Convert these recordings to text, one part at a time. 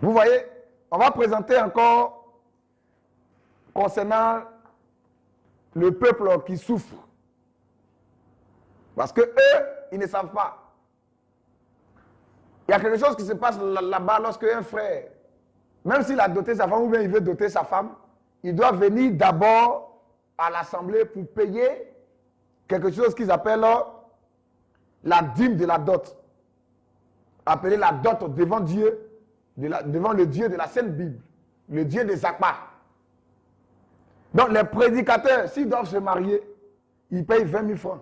Vous voyez, on va présenter encore concernant le peuple qui souffre. Parce que eux, ils ne savent pas. Il y a quelque chose qui se passe là-bas lorsque un frère, même s'il a doté sa femme ou bien il veut doter sa femme, il doit venir d'abord à l'assemblée pour payer quelque chose qu'ils appellent la dîme de la dot. Appelée la dot devant Dieu, devant le Dieu de la Sainte Bible, le Dieu des Akbar. Donc les prédicateurs, s'ils doivent se marier, ils payent 20 000 francs,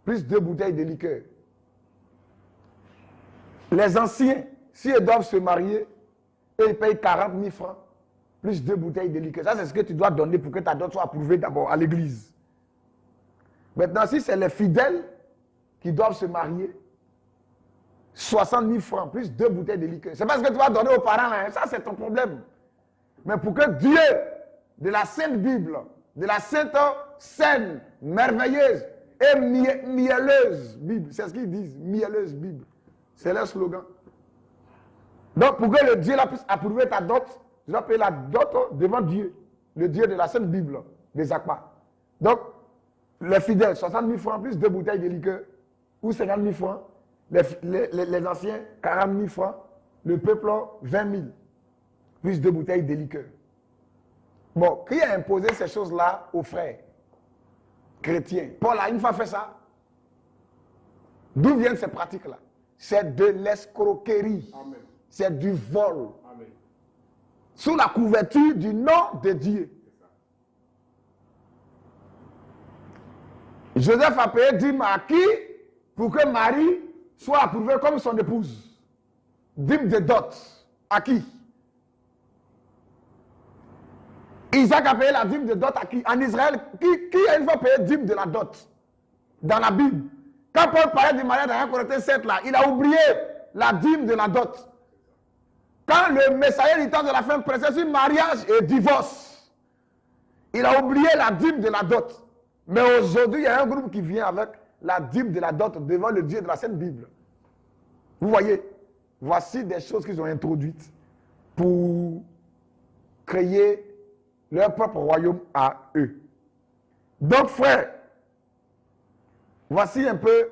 plus 2 bouteilles de liqueur. Les anciens, s'ils doivent se marier, eux, ils payent 40 000 francs, plus 2 bouteilles de liqueur. Ça, c'est ce que tu dois donner pour que ta dot soit approuvée d'abord à l'église. Maintenant, si c'est les fidèles qui doivent se marier, 60 000 francs, plus 2 bouteilles de liqueur. C'est pas ce que tu vas donner aux parents, hein. Ça c'est ton problème. Mais pour que Dieu, de la Sainte Bible, de la Sainte Saine, merveilleuse et mielleuse Bible, c'est ce qu'ils disent, mielleuse Bible. C'est leur slogan. Donc pour que le Dieu là puisse approuver ta dot, tu dois payer la dot devant Dieu, le Dieu de la Sainte Bible, des Akbar. Donc, les fidèles, 60 000 francs, plus 2 bouteilles de liqueur, ou 50 000 francs. Les anciens, 40 000 francs. Le peuple, 20 000. Plus 2 bouteilles de liqueur. Bon, qui a imposé ces choses-là aux frères chrétiens? Paul a une fois fait ça. D'où viennent ces pratiques-là? C'est de l'escroquerie. C'est du vol. Amen. Sous la couverture du nom de Dieu. Joseph a payé dîme à qui? Pour que Marie soit approuvée comme son épouse. Dîme de dot. À qui? Isaac a payé la dîme de dot à qui? En Israël, qui a une fois payé dîme de la dot? Dans la Bible. Quand Paul parlait du mariage dans 1 Corinthiens 7, là, il a oublié la dîme de la dot. Quand le Messaïe du temps de la fin prêchait sur mariage et divorce, il a oublié la dîme de la dot. Mais aujourd'hui, il y a un groupe qui vient avec la dîme de la dot devant le Dieu de la Sainte Bible. Vous voyez, voici des choses qu'ils ont introduites pour créer leur propre royaume à eux. Donc, frère, voici un peu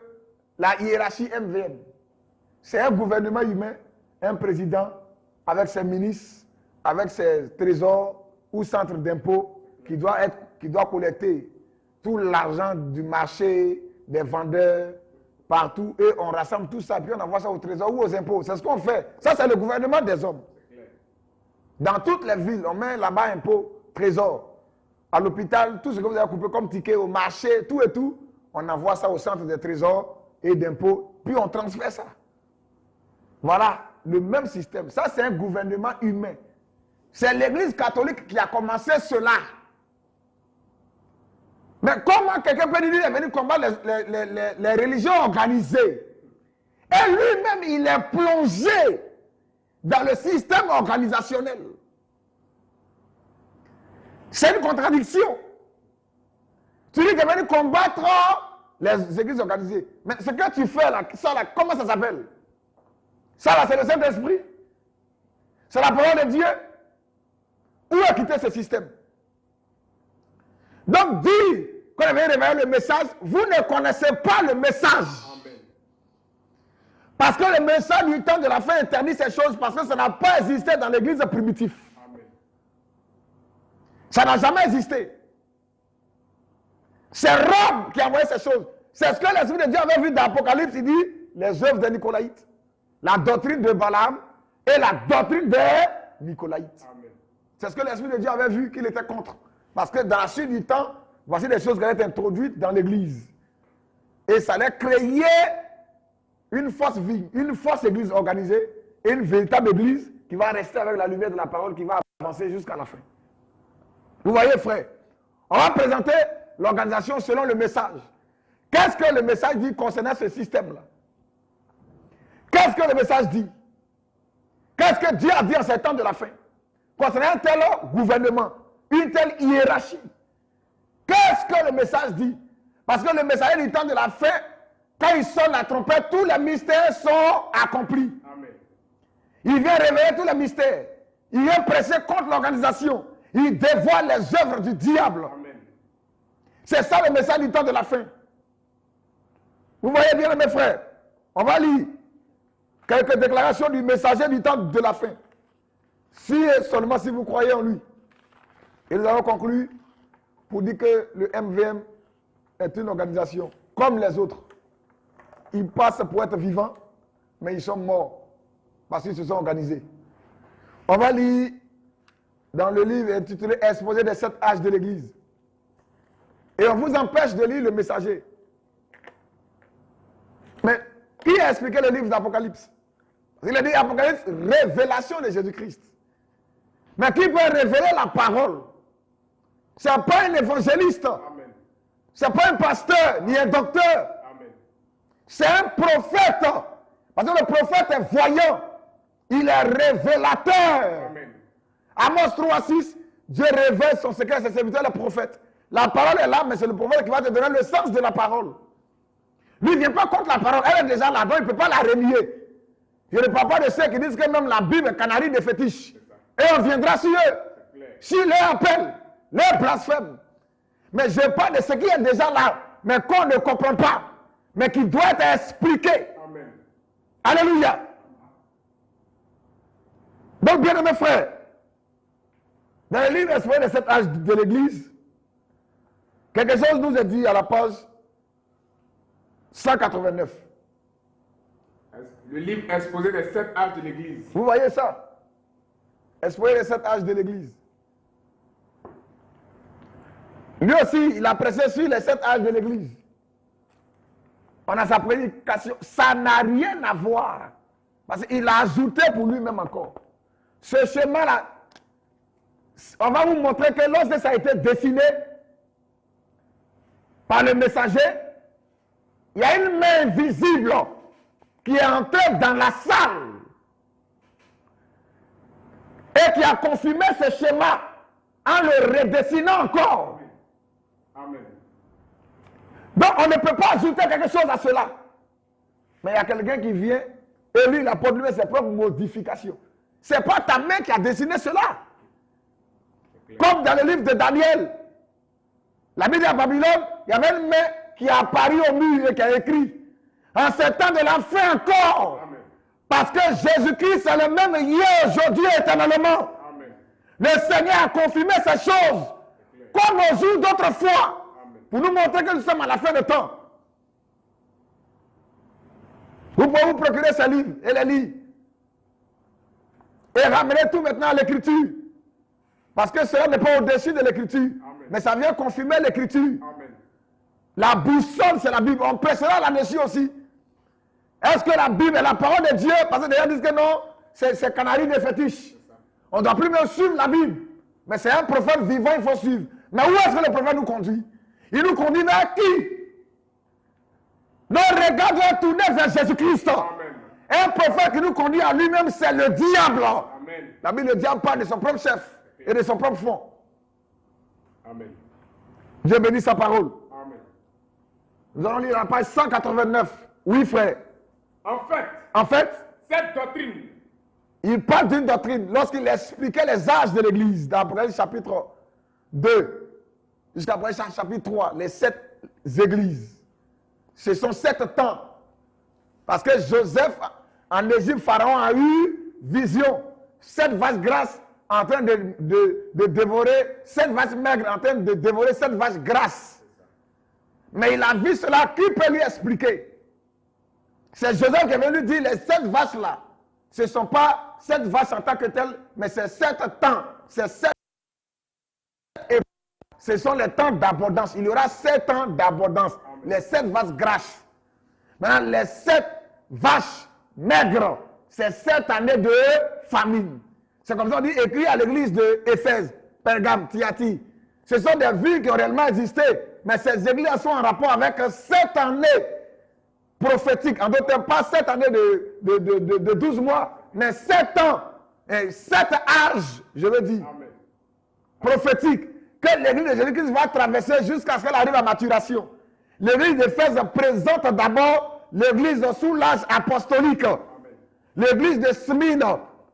la hiérarchie MVM. C'est un gouvernement humain, un président avec ses ministres, avec ses trésors ou centres d'impôts qui doit collecter tout l'argent du marché, des vendeurs, partout, et on rassemble tout ça, puis on envoie ça au trésor ou aux impôts. C'est ce qu'on fait. Ça, c'est le gouvernement des hommes. Dans toutes les villes, on met là-bas impôts, trésor. À l'hôpital, tout ce que vous avez coupé comme ticket, au marché, tout et tout, on envoie ça au centre des trésors et d'impôts, puis on transfère ça. Voilà, le même système. Ça, c'est un gouvernement humain. C'est l'Église catholique qui a commencé cela. Mais comment quelqu'un peut dire qu'il est venu combattre les religions organisées? Et lui-même, il est plongé dans le système organisationnel. C'est une contradiction. Tu dis qu'il est venu combattre les églises organisées. Mais ce que tu fais là, comment ça s'appelle? Ça là, c'est le Saint-Esprit? C'est la parole de Dieu? Où a quitté ce système? Donc, dire qu'on avait révélé le message, vous ne connaissez pas le message. Amen. Parce que le message du temps de la fin interdit ces choses parce que ça n'a pas existé dans l'église primitive. Amen. Ça n'a jamais existé. C'est Rome qui a envoyé ces choses. C'est ce que l'Esprit de Dieu avait vu dans l'Apocalypse. Il dit les œuvres des Nicolaïtes, la doctrine de Balaam et la doctrine des Nicolaïtes. C'est ce que l'Esprit de Dieu avait vu qu'il était contre. Parce que dans la suite du temps, voici des choses qui allaient être introduites dans l'église. Et ça allait créer une fausse vie, une fausse église organisée et une véritable église qui va rester avec la lumière de la parole, qui va avancer jusqu'à la fin. Vous voyez, frère, on va présenter l'organisation selon le message. Qu'est-ce que le message dit concernant ce système-là? Qu'est-ce que le message dit? Qu'est-ce que Dieu a dit en ces temps de la fin? Concernant un tel gouvernement, une telle hiérarchie. Qu'est-ce que le message dit? Parce que le message du temps de la fin, quand il sonne la trompette, tous les mystères sont accomplis. Amen. Il vient révéler tous les mystères. Il vient presser contre l'organisation. Il dévoile les œuvres du diable. C'est ça le message du temps de la fin. Vous voyez bien, mes frères. On va lire quelques déclarations du messager du temps de la fin. Si et seulement si vous croyez en lui. Et nous allons conclure pour dire que le MVM est une organisation comme les autres. Ils passent pour être vivants, mais ils sont morts parce qu'ils se sont organisés. On va lire dans le livre intitulé Exposé des 7 âges de l'Église. Et on vous empêche de lire le messager. Mais qui a expliqué le livre d'Apocalypse? Il a dit Apocalypse, révélation de Jésus-Christ. Mais qui peut révéler la parole? Ce n'est pas un évangéliste. Ce n'est pas un pasteur, ni un docteur. C'est un prophète. Parce que le prophète est voyant. Il est révélateur. Amen. Amos 3:6, Dieu révèle son secret à ses serviteurs, les prophètes. La parole est là, mais c'est le prophète qui va te donner le sens de la parole. Lui, il ne vient pas contre la parole. Elle est déjà là-dedans, il ne peut pas la renier. Je ne parle pas de ceux qui disent que même la Bible est canarie des fétiches. Et on viendra sur eux. S'ils les appellent, les blasphèmes. Mais je parle de ce qui est déjà là, mais qu'on ne comprend pas, mais qui doit être expliqué. Amen. Alléluia. Donc, bien aimés frères, dans le livre Exposé de 7 âges de l'Église, quelque chose nous est dit à la page 189. Le livre Exposé des 7 âges de l'Église. Vous voyez ça? Exposé des 7 âges de l'Église. Lui aussi, il a pressé sur les 7 âges de l'Église. On a sa prédication. Ça n'a rien à voir. Parce qu'il a ajouté pour lui-même encore. Ce schéma-là, on va vous montrer que lorsque ça a été dessiné par le messager, il y a une main visible qui est entrée dans la salle et qui a confirmé ce schéma en le redessinant encore. Amen. Donc on ne peut pas ajouter quelque chose à cela. Mais il y a quelqu'un qui vient et lui il apporte lui ses propres modifications. Ce n'est pas ta main qui a dessiné cela. Comme dans le livre de Daniel, la Bible à Babylone, il y avait une main qui a apparu au mur et qui a écrit en ce temps de la fin encore. Amen. Parce que Jésus-Christ est le même hier, aujourd'hui et éternellement. Amen. Le Seigneur a confirmé ces choses comme au jour d'autrefois pour nous montrer que nous sommes à la fin de temps. Vous pouvez vous procurer ce livre et les lire. Et ramener tout maintenant à l'écriture. Parce que cela n'est pas au-dessus de l'écriture. Mais ça vient confirmer l'écriture. La boussole, c'est la Bible. On pressera là-dessus aussi. Est-ce que la Bible est la parole de Dieu? Parce que les gens disent que non, c'est canarie des fétiches. On ne doit plus même suivre la Bible. Mais c'est un prophète vivant, il faut suivre. Mais où est-ce que le prophète nous conduit? Il nous conduit vers qui? Nos regards doivent tourner vers Jésus-Christ. Un prophète qui nous conduit à lui-même, c'est le diable. Amen. La Bible, le diable parle de son propre chef et de son propre fond. Amen. Dieu bénit sa parole. Amen. Nous allons lire la page 189. Oui, frère. En fait, cette doctrine. Il parle d'une doctrine lorsqu'il expliquait les âges de l'Église dans Apocalypse chapitre 2 jusqu'à Apocalypse chapitre 3, les 7 églises. Ce sont 7 temps. Parce que Joseph, en Égypte, Pharaon a eu vision. 7 vaches grasses en train de dévorer, 7 vaches maigres en train de dévorer 7 vaches grasses. Mais il a vu cela, qui peut lui expliquer? C'est Joseph qui est venu dire, les 7 vaches là, ce ne sont pas 7 vaches en tant que telles, mais c'est 7 temps. C'est 7 époques. Ce sont les temps d'abondance. Il y aura 7 ans d'abondance. Les 7 vaches grasses. Maintenant, les 7 vaches maigres, c'est 7 années de famine. C'est comme ça qu'on dit écrit à l'église de Éphèse, Pergame, Thyatire. Ce sont des villes qui ont réellement existé, mais ces églises sont en rapport avec 7 années prophétiques. En d'autres termes, pas 7 années de 12 mois, mais 7 ans, et 7 âges, je veux dire, prophétiques, que l'église de Jésus-Christ va traverser jusqu'à ce qu'elle arrive à maturation. L'église d'Éphèse présente d'abord l'église sous l'âge apostolique. L'église de Smyrne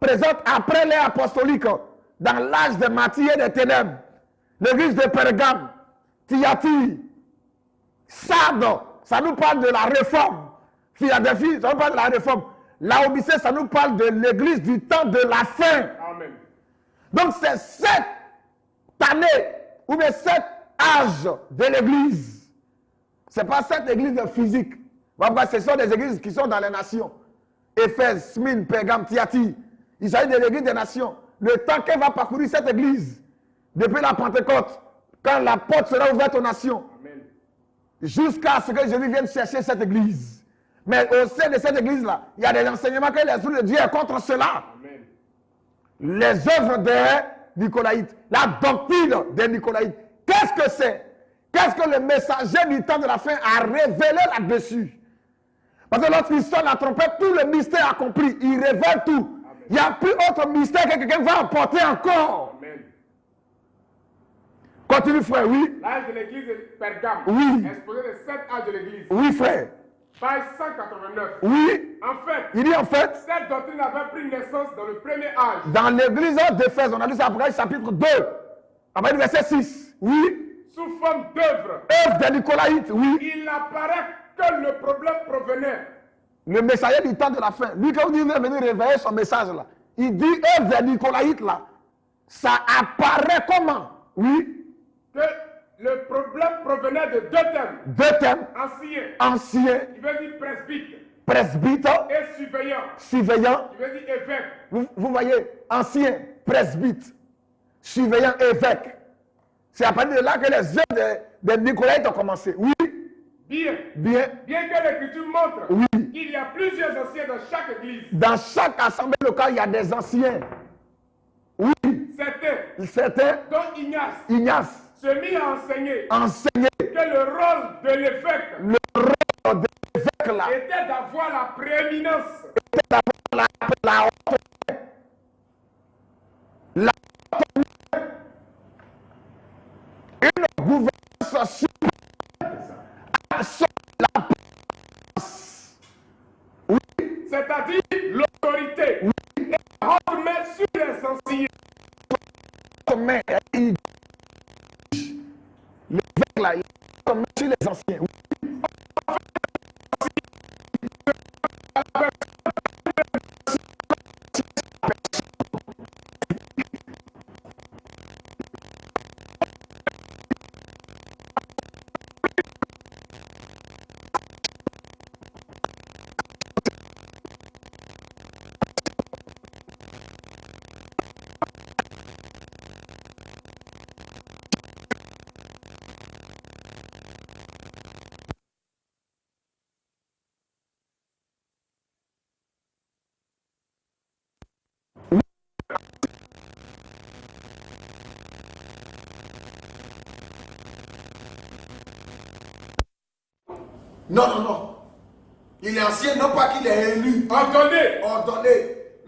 présente après l'ère apostolique, dans l'âge de Matthieu et des ténèbres, l'église de Pergame, Thyatire, Sardes, ça nous parle de la réforme. Philadelphie, ça nous parle de la réforme. Laodicée, ça nous parle de l'église du temps de la fin. Amen. Donc c'est cette année, ou bien cet âge de l'église. Ce n'est pas cette église physique. Ce sont des églises qui sont dans les nations. Éphèse, Smyrne, Pergame, Thyatire. Il s'agit de l'église des nations. Le temps qu'elle va parcourir cette église, depuis la Pentecôte, quand la porte sera ouverte aux nations, jusqu'à ce que Jésus vienne chercher cette église. Mais au sein de cette église-là, il y a des enseignements que l'Esprit de Dieu est contre cela. Amen. Les œuvres des Nicolaïtes, la doctrine des Nicolaïtes. Qu'est-ce que c'est? Qu'est-ce que le messager du temps de la fin a révélé là-dessus? Parce que lorsqu'il sonne la trompette, tout le mystère accompli, il révèle tout. Amen. Il n'y a plus autre mystère que quelqu'un va apporter encore. Amen. Continue, frère, oui. L'âge de l'église de Pergame. Oui. Exposé les 7 âges de l'église. Oui, frère. Page 189. Oui. En fait, il dit en fait, cette doctrine avait pris naissance dans le premier âge. Dans l'église d'Éphèse, on a lu ça après chapitre 2, après le verset 6. Oui. Sous forme d'œuvre. Œuvre des Nicolaïtes, oui. Il apparaît que le problème provenait. Le messager du temps de la fin. Lui, quand il veut venir réveiller son message là, il dit œuvre des Nicolaïtes là. Ça apparaît comment? Oui. Que le problème provenait de deux thèmes. Deux thèmes. Anciens. Il veut dire presbyte. Presbyte. Et surveillant. Surveillant. Il veut dire évêque. Vous voyez, ancien, presbyte, surveillant, évêque. C'est à partir de là que les œuvres des Nicolaïtes ont commencé. Oui. Bien. Bien. Bien que l'Écriture montre qu'il y a plusieurs anciens dans chaque église. Dans chaque assemblée locale, il y a des anciens. Oui. Certains. Dont Ignace. Se mit à enseigner. Que le rôle de l'évêque. Le rôle de l'évêque là. Était d'avoir la prééminence. Était d'avoir la une gouvernance sur la place. Oui. C'est-à-dire l'autorité. Oui. Et on met sur les anciens. L'évêque là, il met sur les anciens. Oui. Non, non, non. Il est ancien, non pas qu'il est élu. Ordonné.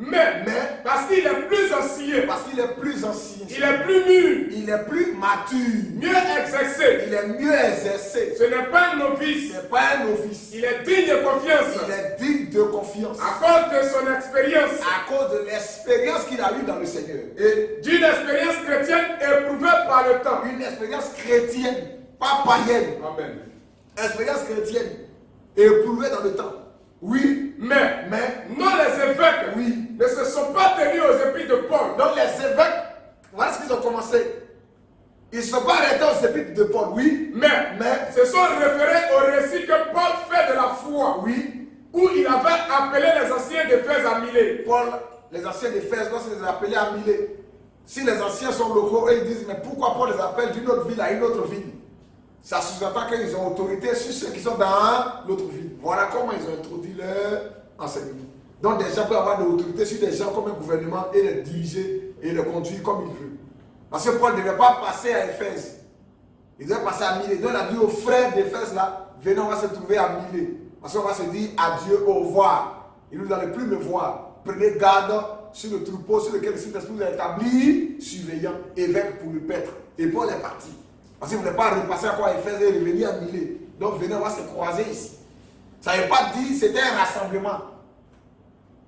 Mais parce qu'il est plus ancien. Parce qu'il est plus ancien. Il est plus mûr. Il est plus mature. Mieux exercé. Il est mieux exercé. Ce n'est pas un novice. Ce n'est pas un novice. Il est digne de confiance. Il est digne de confiance. À cause de son expérience. À cause de l'expérience qu'il a eue dans le Seigneur. Et d'une expérience chrétienne éprouvée par le temps. Une expérience chrétienne, pas païenne. Amen. Expérience chrétienne éprouvée dans le temps. Oui, mais non, les évêques ne se sont pas tenus aux épîtres de Paul. Donc les évêques, voilà ce qu'ils ont commencé. Ils ne sont pas arrêtés aux épîtres de Paul, oui. Mais se sont référés au récit que Paul fait de la foi. Oui. Où il avait appelé les anciens d'Éphèse à Milet. Paul, les anciens d'Éphèse, lorsqu'ils les a appelés à Milet, si les anciens sont locaux, ils disent, mais pourquoi Paul les appelle d'une autre ville à une autre ville? Ça sous-entend qu'ils ont autorité sur ceux qui sont dans l'autre ville. Voilà comment ils ont introduit leur enseignement. Donc des gens peuvent avoir de l'autorité sur des gens comme un gouvernement et les diriger et les conduire comme il veut. Parce que Paul ne devait pas passer à Éphèse. Il devait passer à Milet. Donc il a dit aux frères d'Éphèse là, venez, on va se trouver à Milet. Parce qu'on va se dire adieu, au revoir. Il nous n'allez plus me voir. Prenez garde sur le troupeau sur lequel le Saint-Esprit vous a établi, surveillant, évêque pour le paître. Et Paul est parti. Parce qu'il ne voulait pas repasser à quoi Éphèse et revenir à Milet. Donc venez, on va se croiser ici. Ça ne veut pas dire c'était un rassemblement.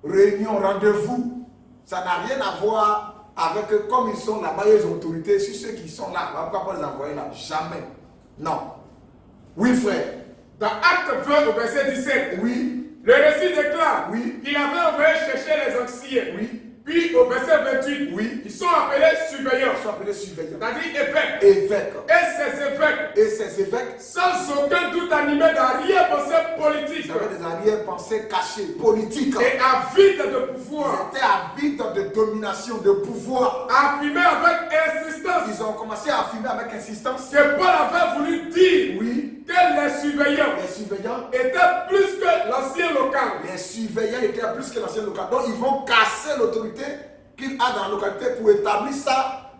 Réunion, rendez-vous. Ça n'a rien à voir avec eux. Comme ils sont là-bas, les autorités, sur ceux qui sont là. Pourquoi pas les envoyer là? Jamais. Non. Oui, frère. Dans Acte 20 au verset 17, Oui. le récit déclare Oui. qu'il avait envoyé chercher les anciens. Oui. Puis au verset 28, Oui. ils sont appelés surveillants, Ils sont appelés surveillants. c'est-à-dire évêques. Évêques. Et ces évêques, Et ces évêques, sans aucun doute animés d'arrière-pensée politique ils avaient des arrière-pensées cachées, politiques. et avides de pouvoir, Ils étaient avides de domination, de pouvoir. affirmaient avec insistance Ils ont commencé à affirmer avec insistance. que Paul avait voulu dire Oui, que les surveillants les surveillants, étaient plus que l'ancien local. les surveillants étaient plus que l'ancien local. Donc ils vont casser l'autorité qu'il a dans la localité pour établir ça.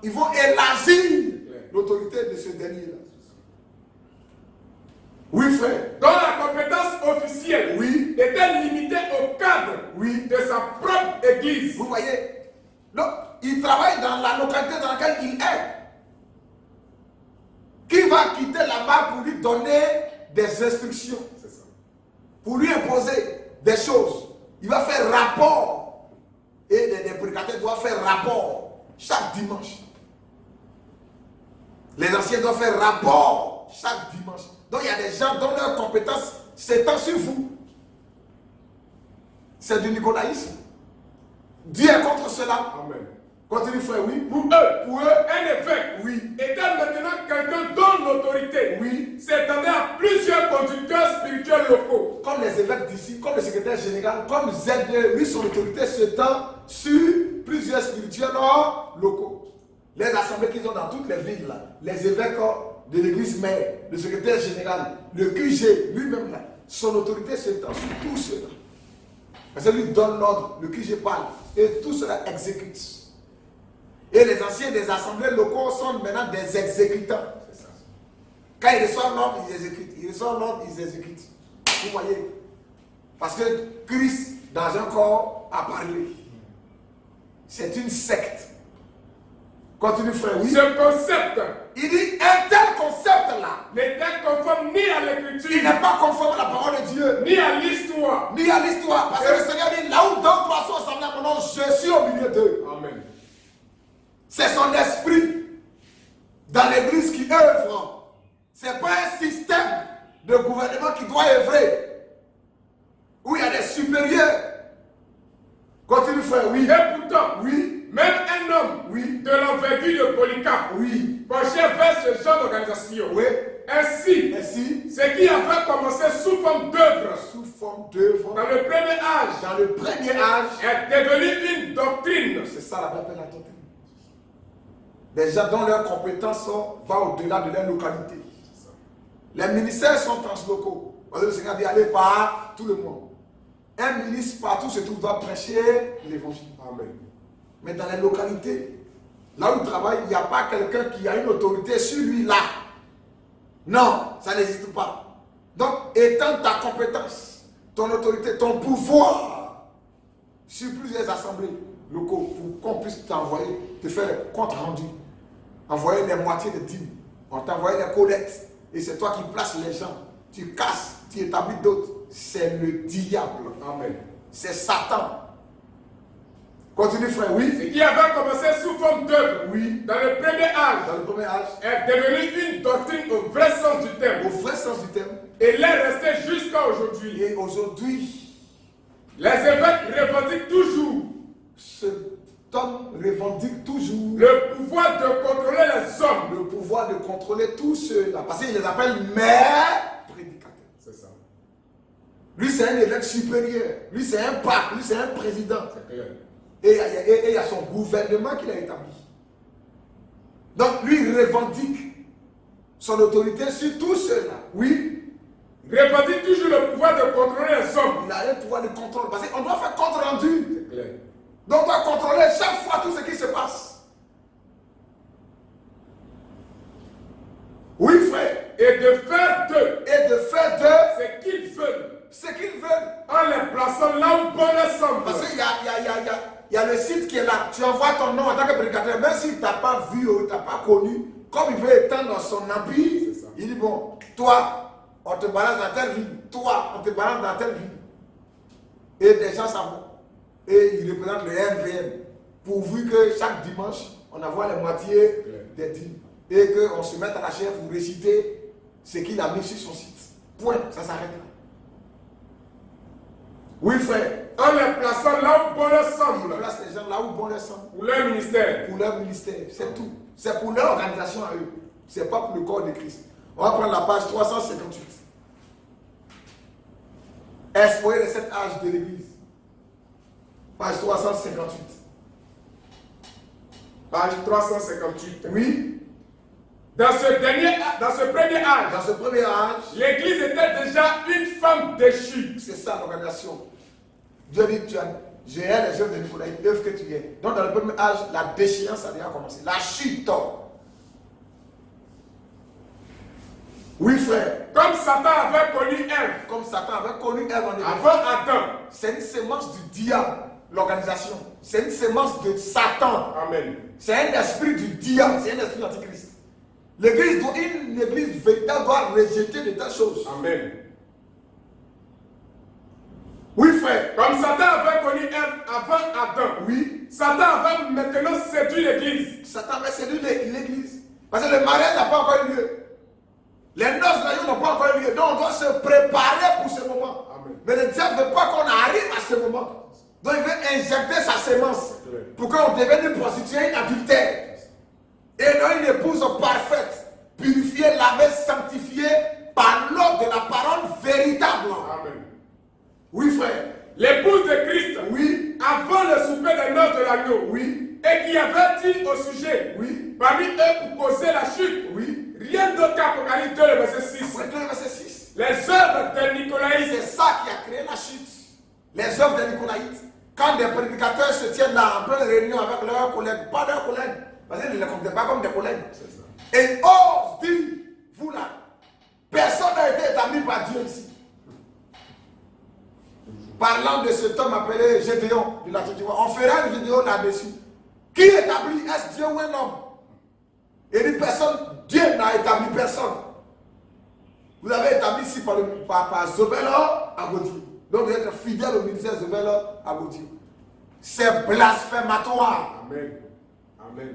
Ils vont élargir l'autorité de ce dernier-là. Oui, frère. Dont la compétence officielle Oui. était limitée au cadre Oui. de sa propre église. Vous voyez, donc, il travaille dans la localité dans laquelle il est. Qui va quitter là-bas pour lui donner des instructions, pour lui imposer des choses? Il va faire rapport. Et les prédicateurs doivent faire rapport chaque dimanche. Les anciens doivent faire rapport chaque dimanche. Donc il y a des gens dont leur compétence s'étend sur vous. C'est du nicolaïsme. Dieu est contre cela. Amen. Continue, frère, oui. Pour eux, un évêque Oui. était maintenant quelqu'un dont l'autorité Oui. s'étendait à plusieurs conducteurs spirituels locaux. Comme les évêques d'ici, comme le secrétaire général, comme ZD, lui, son autorité s'étend sur plusieurs spirituels locaux. Les assemblées qu'ils ont dans toutes les villes, là, les évêques de l'église mère, le secrétaire général, le QG, lui-même, là, son autorité s'étend sur tout cela. Parce que lui donne l'ordre, le QG parle, et tout cela exécute. Et les anciens des assemblées locaux sont maintenant des exécutants. C'est ça. Quand ils reçoivent l'ordre, ils exécutent. Ils reçoivent l'ordre, ils exécutent. Vous voyez? Parce que Christ, dans un corps, a parlé. C'est une secte. Continue, frère, oui. Ce concept Il dit, un tel concept-là, n'était conforme ni à l'écriture, il n'est pas conforme à la parole de Dieu, ni à l'histoire. ni à l'histoire. Parce que le Seigneur dit, là où deux ou trois sont assemblés à mon nom, je suis au milieu d'eux. Amen. C'est son esprit dans l'église qui œuvre. Ce n'est pas un système de gouvernement qui doit œuvrer. Où il y a des supérieurs. Continue, frère, oui. Et pourtant, Oui, même un homme oui, de l'envergure de Polycarpe oui, penchait vers ce genre d'organisation. oui. Ainsi, Ainsi, ce qui avait commencé sous forme d'œuvre sous forme d'œuvre, dans le premier âge dans le premier âge, est devenu une doctrine. c'est ça la appelle la doctrine. Des gens dont leurs compétences vont au-delà de leur localité. Les ministères sont translocaux. Parce que le Seigneur dit allez par tout le monde. Un ministre partout se trouve doit prêcher l'évangile. Amen. Mais dans les localités, là où il travaille, il n'y a pas quelqu'un qui a une autorité sur lui là. Non, ça n'existe pas. Donc, étends ta compétence, ton autorité, ton pouvoir sur plusieurs assemblées locaux pour qu'on puisse t'envoyer, te faire des comptes rendus, envoyer les moitiés de dîmes, on t'envoie les collectes et c'est toi qui places les gens. Tu casses, tu établis d'autres. C'est le diable. Amen. C'est Satan. Continue, frère, oui. Ce qui avait commencé sous forme d'œuvre Oui. dans le premier âge Dans le premier âge, est devenu une doctrine au vrai sens du terme. au vrai sens du terme. Et l'est resté jusqu'à aujourd'hui. Et aujourd'hui, Les évêques revendiquent toujours cet homme revendique toujours le pouvoir de contrôler les hommes. le pouvoir de contrôler tous ceux-là. Parce qu'il les appelle maires prédicateurs. C'est ça. Lui, c'est un évêque supérieur. Lui, c'est un pape. Lui, c'est un président. C'est clair. Et il y a son gouvernement qu'il a établi. Donc, lui, il revendique son autorité sur tous ceux-là. Oui, Revendique toujours le pouvoir de contrôler les hommes. il a un pouvoir de contrôle. Parce qu'on doit faire compte rendu. C'est clair. Donc, on doit contrôler chaque fois tout ce qui se passe. Oui, frère. Et de faire d'eux Et de faire d'eux ce qu'ils veulent ce qu'ils veulent. en les plaçant là où bon leur semble. Parce qu'il y a le site qui est là. Tu envoies ton nom en tant que prédicateur. Même s'il ne t'a pas vu ou ne t'a pas connu, comme il veut étendre son empire, C'est ça. il dit bon, toi, on te balance dans telle ville. Toi, on te balance dans telle ville. Et des gens savent. et il représente le MVM. Pourvu que chaque dimanche, on envoie la moitié des dîmes et qu'on se mette à la chair pour réciter ce qu'il a mis sur son site. Point, ça s'arrête là. Oui, frère. En les plaçant là où bon leur semble. On place les gens là où bon leur semble. Pour leur ministère. Pour leur ministère, c'est tout. C'est pour leur organisation à eux. Ce n'est pas pour le corps de Christ. On va prendre la page 358. Espoir de cet âge de l'église. Page 358. Page 358. Oui. Dans ce premier âge, Dans ce premier âge, l'église était déjà une femme déchue. c'est ça l'organisation. Dieu dit, j'ai les œuvres de Nicolas, œuvres que tu es. Donc dans le premier âge, la déchéance a déjà commencé. La chute. Oui, frère. Comme Satan avait connu Ève. Comme Satan avait connu Ève en Éden. Avant Adam. C'est une sémence du diable, l'organisation. C'est une sémence de Satan. Amen. C'est un esprit du diable, c'est un esprit d'antichrist. L'église, une église véritable doit rejeter de telles choses. Amen. Oui, frère. Comme Satan avait connu Ève avant Adam. Oui. Satan avait maintenant séduit l'église. Satan avait séduit l'église. Parce que le mariage n'a pas encore eu lieu. Les noces d'ailleurs n'ont pas encore eu lieu. Donc on doit se préparer pour ce moment. Amen. Mais le diable ne veut pas qu'on arrive à ce moment. Donc il veut injecter sa sémence pour qu'on devienne une prostituée, une adultère. Et non une épouse parfaite, purifiée, lavée, sanctifiée par l'eau de la parole véritable. Amen. Oui, frère. L'épouse de Christ, Oui. avant le souper des noces de l'agneau, Oui. et qui avait dit au sujet, Oui. parmi eux pour causer la chute, Oui. rien d'autre qu'Apocalypse 2, le verset 6. Après 2, verset 6. Les œuvres de Nicolaïsme. C'est ça qui a créé la chute. Les œuvres des Nicolaïtes. Quand des prédicateurs se tiennent là en pleine réunion avec leurs collègues, pas leurs collègues, parce qu'ils ne les comptaient pas comme des collègues. Et ils osent dire, vous là, personne n'a été établi par Dieu ici. Parlant de cet homme appelé Gédéon de la Tchétchouane, on fera une vidéo là-dessus. Qui établit? Est-ce Dieu ou un homme? Il dit personne, Dieu n'a établi personne. Vous avez établi ici par Zobelo à Gauthier. Donc vous êtes fidèle au ministère Zobelo à Gauthier. C'est blasphématoire. Amen. Amen.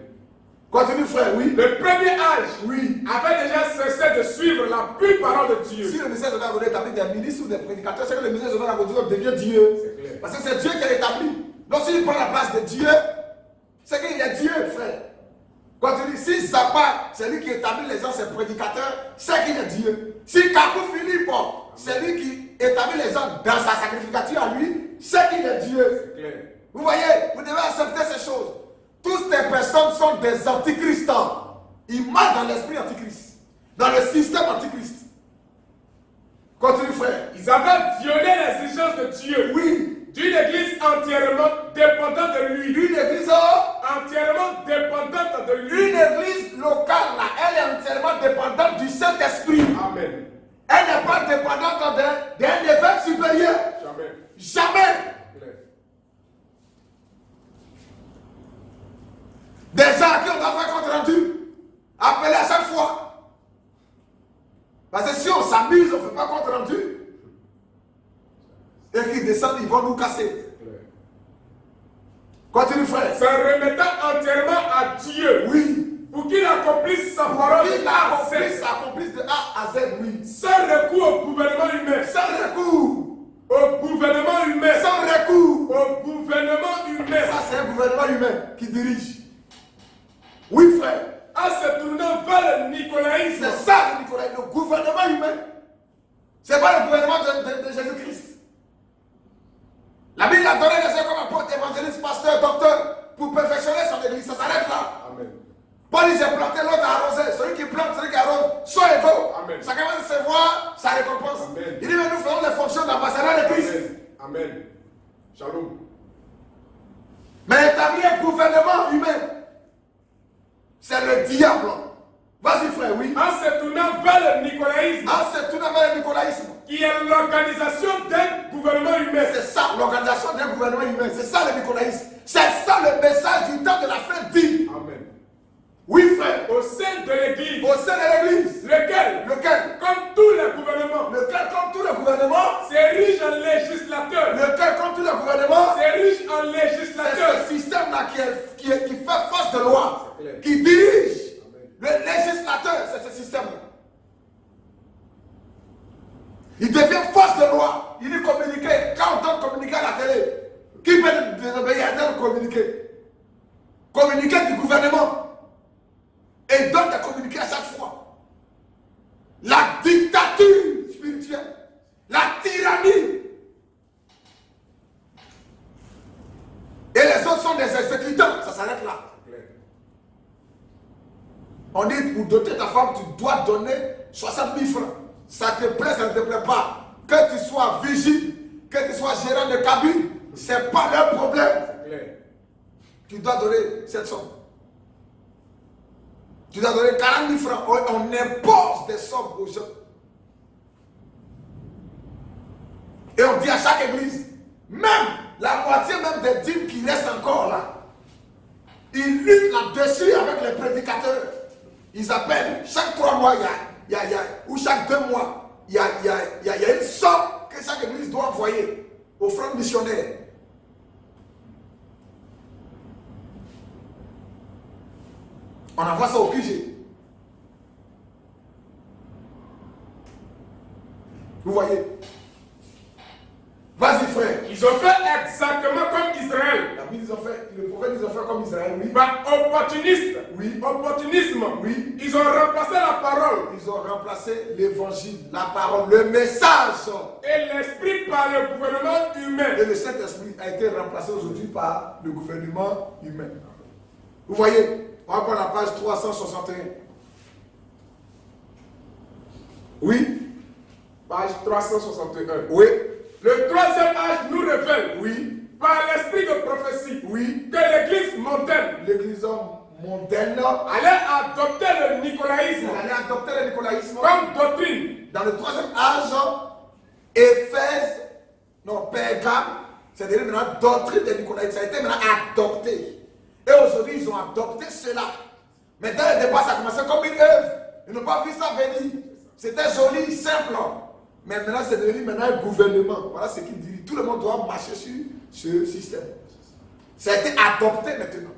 Continue, frère, oui. Le premier âge Oui. avait déjà cessé de suivre la pure parole de Dieu. Si le ministère Zobelo à Gauthier établit des ministres ou des prédicateurs, c'est que le ministère Zobelo à Gauthier devient Dieu. C'est clair. Parce que c'est Dieu qui l'a établi. Donc s'il prend la place de Dieu, c'est qu'il est Dieu, frère. Quand tu dis, si Zappa, c'est lui qui établit les gens, ses prédicateurs, c'est qu'il est Dieu. Si Kakou Philippe, c'est lui qui établit les gens dans sa sacrificature à lui, c'est qu'il est Dieu. C'est clair. Vous voyez, vous devez accepter ces choses. Toutes ces personnes sont des antichrists. Ils marchent dans l'esprit antichrist, dans le système antichrist. Continue, frère. Ils avaient violé les exigences de Dieu. Oui. D'une église entièrement dépendante de lui. Une église, Entièrement dépendante de lui. une église locale, là, elle est entièrement dépendante du Saint-Esprit. Amen. Elle n'est pas dépendante d'un évêque supérieur. Jamais. Jamais. Clair. Des gens à qui on doit faire compte rendu. Appeler à chaque fois. Parce que si on s'amuse, on ne fait pas compte rendu. Et qu'ils descendent, ils vont nous casser. Continue, frère. Se remettant entièrement à Dieu. Oui. Pour qu'il accomplisse sa parole Il de A à Z. accomplisse de A à Z, oui. Sans recours au gouvernement humain. Sans recours. Au gouvernement humain. Sans recours. Au gouvernement humain. Ça, c'est un gouvernement humain qui dirige. Oui, frère. En se tournant vers le nicolaïsme. C'est ça, le Nicolas, le gouvernement humain. C'est pas le gouvernement de Jésus-Christ. La Bible a donné des gens comme apôtre, évangéliste, pasteur, docteur, pour perfectionner son église. Ça s'arrête là. Amen. Paul dit, j'ai planté, l'autre a arrosé. Celui qui plante, celui qui arrose, sont égaux. Amen. Chacun va recevoir sa récompense. Amen. Il dit, mais nous faisons les fonctions d'ambassadeur de Christ. Amen. Amen. Shalom. Mais établir un gouvernement humain, c'est le diable. Vas-y, frère, oui. En se tournant vers le nicolaïsme. En se tournant vers le nicolaïsme. Qui est l'organisation d'un gouvernement humain. C'est ça, l'organisation d'un gouvernement humain. C'est ça le nicolaïsme. C'est ça le message du temps de la fin dit. Amen. Oui, frère. Au sein de l'église. Au sein de l'église. Lequel, comme tous les gouvernements, lequel, comme tous les gouvernements, s'érige en législateur, lequel, comme tous les gouvernements, s'érige en législateur. C'est ce système-là qui fait force de loi, qui dirige le législateur, c'est ce système-là. Il devient force de loi. Il dit communiquer. Quand on donne communiquer à la télé, qui peut désobéir à communiquer? Communiquer du gouvernement. Et il donne des communiqués à chaque fois. La dictature spirituelle. La tyrannie. Et les autres sont des exécutants. Ça s'arrête là. On dit pour doter ta femme, tu dois donner 60 000 francs. Ça te plaît, ça ne te plaît pas. Que tu sois vigile, que tu sois gérant de cabine, ce n'est pas leur problème. Tu dois donner cette somme. Tu dois donner 40 000 francs. On impose des sommes aux gens. Et on dit à chaque église, même la moitié même des dîmes qui restent encore là, ils luttent là-dessus avec les prédicateurs. Ils appellent chaque 3 mois, ou chaque 2 mois, il y a une somme que chaque église doit envoyer aux frères missionnaires. On envoie ça au QG. Vous voyez? Vas-y frère. Ils ont fait exactement comme Israël. La Bible, le prophète, ils ont fait comme Israël, oui. Opportuniste. Oui. Opportunisme. Oui. Ils ont remplacé la parole. Ils ont remplacé l'évangile, la parole, le message. Et l'esprit par le gouvernement humain. Et le Saint-Esprit a été remplacé aujourd'hui par le gouvernement humain. Vous voyez? On va prendre la page 361. Oui. Page 361. Oui. Le troisième âge nous révèle, Oui. par l'esprit de prophétie, Oui. que l'église mondaine L'église mondaine allait adopter le nicolaïsme allait adopter le nicolaïsme. comme doctrine. Dans le troisième âge, Éphèse, non, Pergame, c'est-à-dire maintenant doctrine des nicolaïtes, ça a été maintenant adopté. Et aujourd'hui, ils ont adopté cela. Mais dès le départ, ça a commencé comme une œuvre. Ils n'ont pas vu ça venir. C'était joli, simple. Mais maintenant, c'est devenu maintenant un gouvernement. Voilà ce qu'il dit. Tout le monde doit marcher sur ce système. Ça a été adopté maintenant.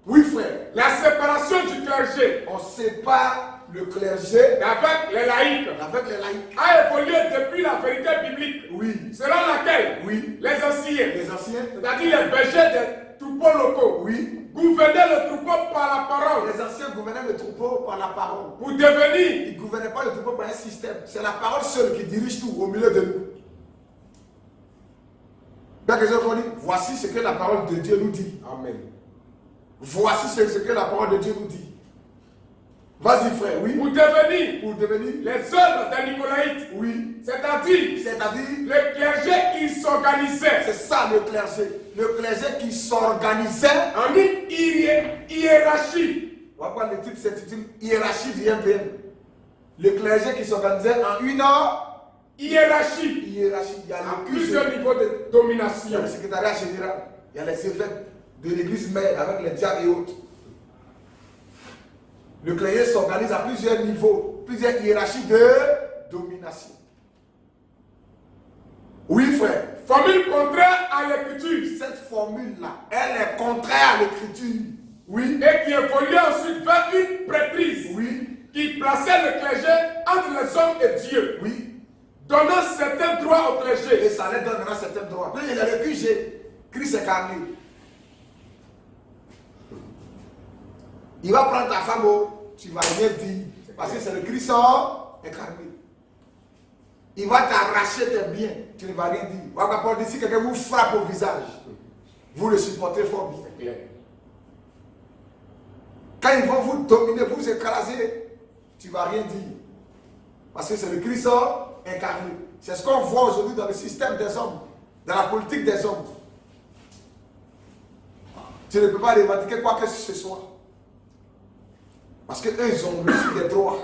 Oui, frère. La séparation du clergé On sépare le clergé avec les laïcs avec les laïcs. a évolué depuis la vérité biblique, Oui. selon laquelle Oui. les anciens, Les anciens. c'est-à-dire les bergers des troupeaux locaux, Oui. gouvernaient le troupeau par la parole Les anciens gouvernaient le troupeau par la parole. pour devenir Ils ne gouvernaient pas le troupeau par un système. C'est la parole seule qui dirige tout au milieu de nous. Bien que je vous dis, voici ce que la parole de Dieu nous dit. Amen. Voici ce que la parole de Dieu nous dit. Vas-y frère, oui. Pour devenir Pour devenir, les œuvres des nicolaïtes, oui. c'est-à-dire C'est-à-dire, le clergé qui s'organisait c'est ça le clergé. Le clergé qui s'organisait. en une hiérarchie. On va prendre le titre, c'est le titre hiérarchie du MPM. Le clergé qui s'organisait en une Hiérarchie. hiérarchie. Il y a À le plusieurs niveaux de il y a domination. le secrétariat général. Il y a les évêques de l'église mère avec les diacres et autres. Le clergé s'organise à plusieurs niveaux, plusieurs hiérarchies de domination. Oui, frère. Formule contraire à l'écriture. Cette formule-là, elle est contraire à l'écriture. Oui. Et qui évoluait ensuite vers une prêtrise. Oui. Qui plaçait le clergé entre les hommes et Dieu. Oui. Donnant certains droits au Et clergé. ça leur donne maintenant certains droits. Puis il a le QG. Christ est carné. Il va prendre ta femme, tu vas rien dire. Parce que c'est le Christ incarné. Il va t'arracher tes biens, tu ne vas rien dire. Voilà, pour dire, si quelqu'un vous frappe au visage, vous le supportez fort bien. Quand ils vont vous dominer, vous écraser, tu ne vas rien dire. Parce que c'est le Christ incarné. C'est ce qu'on voit aujourd'hui dans le système des hommes, dans la politique des hommes. Tu ne peux pas revendiquer quoi que ce soit. Parce qu'eux, ils ont reçu des droits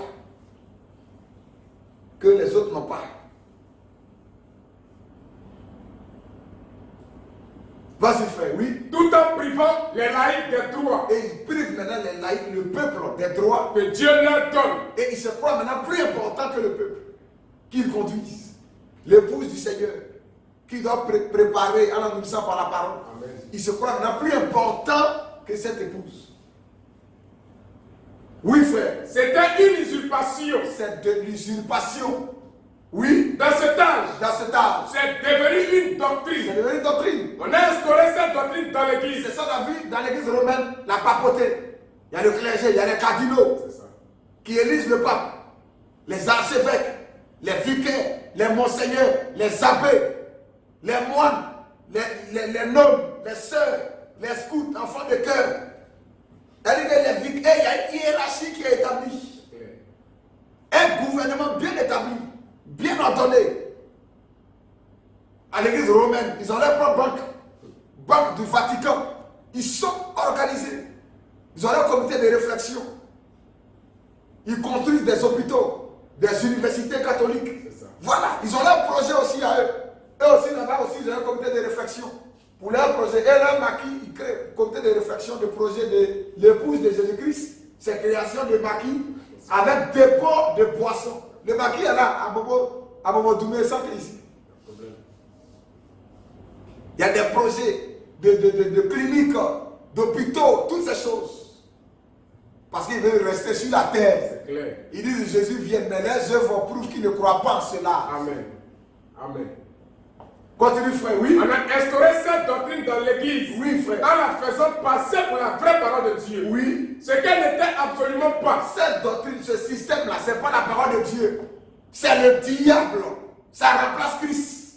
que les autres n'ont pas. Vas-y frère, oui. Tout en privant les laïcs des droits Et ils privent maintenant les laïcs, le peuple, des droits. que Dieu leur donne. Et ils se croient maintenant plus importants que le peuple. Qu'ils conduisent. L'épouse du Seigneur, qui doit préparer en la nourrissant par la parole. Amen. il se croit maintenant plus important que cette épouse. Oui, frère. C'était une usurpation. C'est de l'usurpation. Oui. Dans cet âge, c'est devenu une doctrine. C'est devenu une doctrine. On a instauré cette doctrine dans l'église. C'est ça qu'on a vu dans l'église romaine, la papauté. Il y a le clergé, il y a les cardinaux qui élisent le pape, les archevêques, les vicaires, les monseigneurs, les abbés, les moines, les nonnes, les sœurs, les scouts, enfants de cœur. C'est-à-dire que les vicaires, il y a une hiérarchie qui est établie. Un gouvernement bien établi, bien ordonné. À l'église romaine, ils ont leur propre banque du Vatican. Ils sont organisés. Ils ont leur comité de réflexion. Ils construisent des hôpitaux, des universités catholiques. Voilà, ils ont leur projet aussi à eux. Eux aussi, là-bas aussi, ils ont un comité de réflexion. Pour leur projet, et leur maquis, ils créent un comité de réflexion de projet de l'épouse de Jésus-Christ. C'est création de maquis avec dépôt de boissons. Le maquis est là, à Momo Doumé, sans ici. Il y a des projets de cliniques, d'hôpitaux, toutes ces choses. Parce qu'ils veulent rester sur la terre. Ils disent Jésus vient, mais les œuvres prouvent qu'ils ne croient pas en cela. Amen. Amen. Continue, frère, oui. On a instauré cette doctrine dans l'église. Oui, frère. En la faisant passer pour la vraie parole de Dieu. Oui. Ce qu'elle n'était absolument pas. Cette doctrine, ce système-là, ce n'est pas la parole de Dieu. C'est le diable. Ça remplace Christ.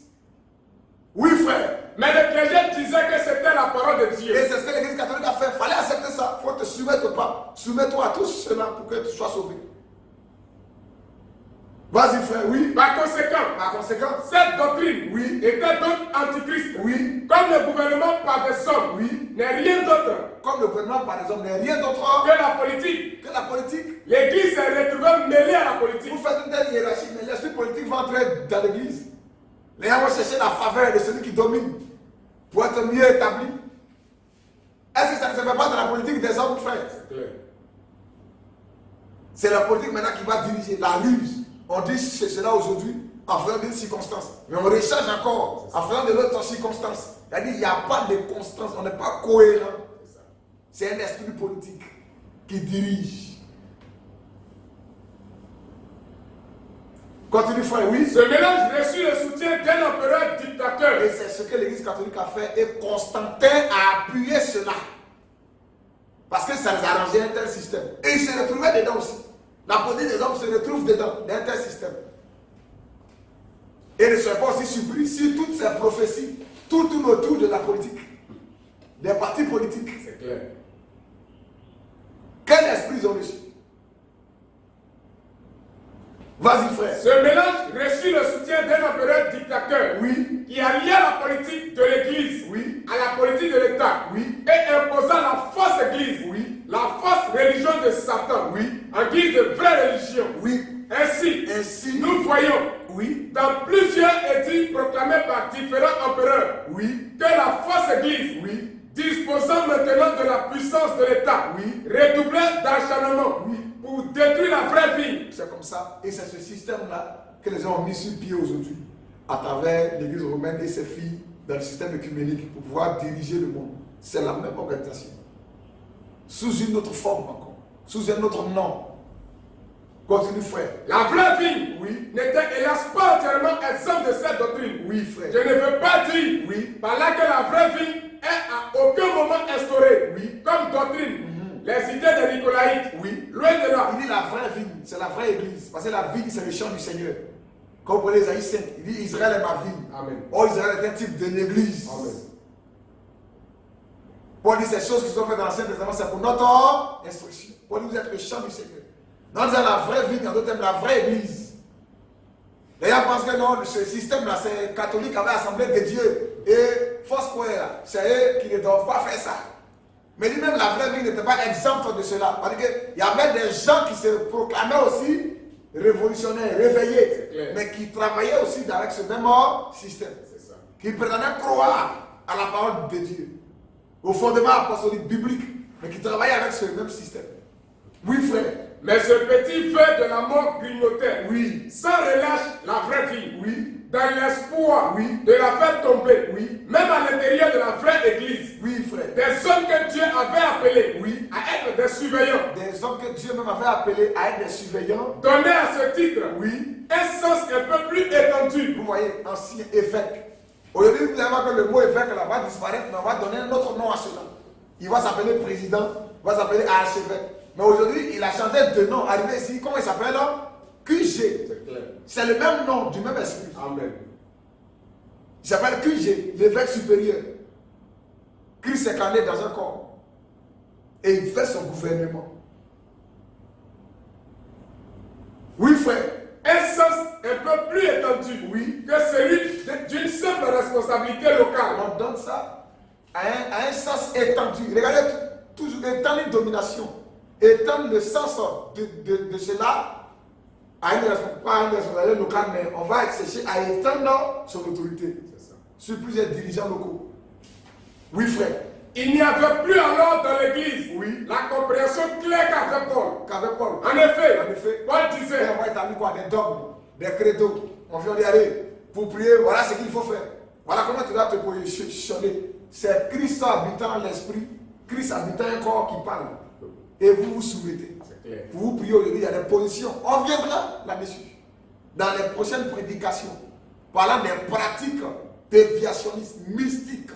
Oui, frère. Mais le clergé disait que c'était la parole de Dieu. Et c'est ce que l'église catholique a fait. Il fallait accepter ça. Il faut te soumettre pas. Soumets-toi à tout cela pour que tu sois sauvé. Vas-y, frère, oui. Par conséquent, cette doctrine était donc antichrist. Oui. Comme le gouvernement par des hommes n'est rien d'autre. Comme le gouvernement par des hommes n'est rien d'autre que la politique. L'église s'est retrouvée mêlée à la politique. Vous faites une telle hiérarchie, mais l'esprit politique va entrer dans l'église. Les gens vont chercher la faveur de celui qui domine pour être mieux établi. Est-ce que ça ne se fait pas dans la politique des hommes, frère? C'est clair. C'est la politique maintenant qui va diriger la ruse. On dit cela aujourd'hui en faisant d'une circonstance. Mais on recharge encore en faisant de l'autre circonstance. C'est-à-dire qu'il n'y a pas de constance, on n'est pas cohérent. C'est un esprit politique qui dirige. Continue, frère, oui. Ce mélange reçut le soutien d'un empereur dictateur. Et c'est ce que l'église catholique a fait. Et Constantin a appuyé cela. Parce que ça les arrangeait un tel système. Et il se retrouvait dedans aussi. La politique des hommes se retrouve dedans, dans un tel système. Et ne soyez pas aussi surpris si toutes ces prophéties, tout tourne autour de la politique, des partis politiques. C'est clair. Quel esprit ils ont reçu? Vas-y, frère. Ce mélange reçut le soutien d'un empereur dictateur. Oui. Qui alliait la politique de l'église Oui. à la politique de l'État. Oui. Et imposa la fausse église. Oui. La fausse religion de Satan. Oui. En guise de vraie religion. Oui. Ainsi, nous voyons oui. dans plusieurs édits proclamés par différents empereurs oui. que la fausse église, oui. disposant maintenant de la puissance de l'État, oui. redoublait d'acharnement oui. pour détruire la vraie vie. C'est comme ça. Et c'est ce système-là que les gens ont mis sur pied aujourd'hui à travers l'église romaine et ses filles dans le système œcuménique pour pouvoir diriger le monde. C'est la même organisation. Sous une autre forme encore. Sous un autre nom. Continue, frère. La vraie vie oui. n'était hélas pas entièrement exempte de cette doctrine. Oui, frère. Je ne veux pas dire oui. par là que la vraie vie est à aucun moment instaurée oui. comme doctrine. Les idées de Nicolaïque, oui. loin de là. Il dit la vraie vie, c'est la vraie église. Parce que la vie, c'est le chant du Seigneur. Quand vous prenez Isaïe 5, il dit Israël est ma vie. Amen. Or, Israël est un type de l'église. Amen. Paul dit ces choses qui sont faites dans l'Ancien Testament, c'est pour notre instruction. Paul dit vous êtes le chant du Seigneur. Dans la vraie vie, dans d'autres termes, la vraie église. Les gens pensent que non, ce système-là, c'est catholique avec l'Assemblée de Dieu. Et Foursquare, c'est eux qui ne doivent pas faire ça. Mais lui-même, la vraie vie n'était pas exempte de cela. Parce qu'il y avait des gens qui se proclamaient aussi révolutionnaires, réveillés, mais qui travaillaient aussi avec ce même système. Qui prétendaient croire à la parole de Dieu, au fondement apostolique biblique, mais qui travaillaient avec ce même système. Oui, frère. Mais ce petit feu de la mort grignotait, oui, sans relâche la vraie vie, oui, dans l'espoir Oui. de la faire tomber, Oui. même à l'intérieur de la vraie église, Oui, frère. des hommes que Dieu avait appelés Oui. à être des surveillants, Des hommes que Dieu même avait appelés à être des surveillants. donner à ce titre Oui. un sens un peu plus étendu. Vous voyez, ancien évêque. Aujourd'hui, vous allez voir que le mot évêque là va disparaître, mais on va donner un autre nom à cela. Il va s'appeler président, il va s'appeler archevêque. Mais aujourd'hui, il a changé de nom. Arrivé ici, comment il s'appelle là? QG. C'est clair. C'est le même nom du même esprit. Amen. Il s'appelle QG, l'évêque supérieur. Christ est incarné dans un corps. Et il fait son gouvernement. Oui, frère. Un sens un peu plus étendu, Oui. que celui d'une simple responsabilité locale. On donne ça à un sens étendu. Regardez, toujours étendre une domination. Étendre le sens de cela à une responsabilité locale, mais on va chercher à étendre son autorité C'est ça. sur plusieurs dirigeants locaux. Oui, frère. Il n'y avait plus alors dans l'église Oui. la compréhension claire qu'avait Paul. Qu'avec Paul. En effet, En effet. Paul Et disait, on va établir quoi? Des dogmes, des credos. On vient d'y aller. Pour prier, voilà ce qu'il faut faire. Voilà comment tu dois te positionner. C'est Christ habitant l'esprit, Christ habitant un corps qui parle. Et vous vous soumettez. c'est clair. Pour vous prier aujourd'hui, il y a des positions. On viendra là-dessus. Dans les prochaines prédications, parlant des pratiques déviationnistes, mystiques.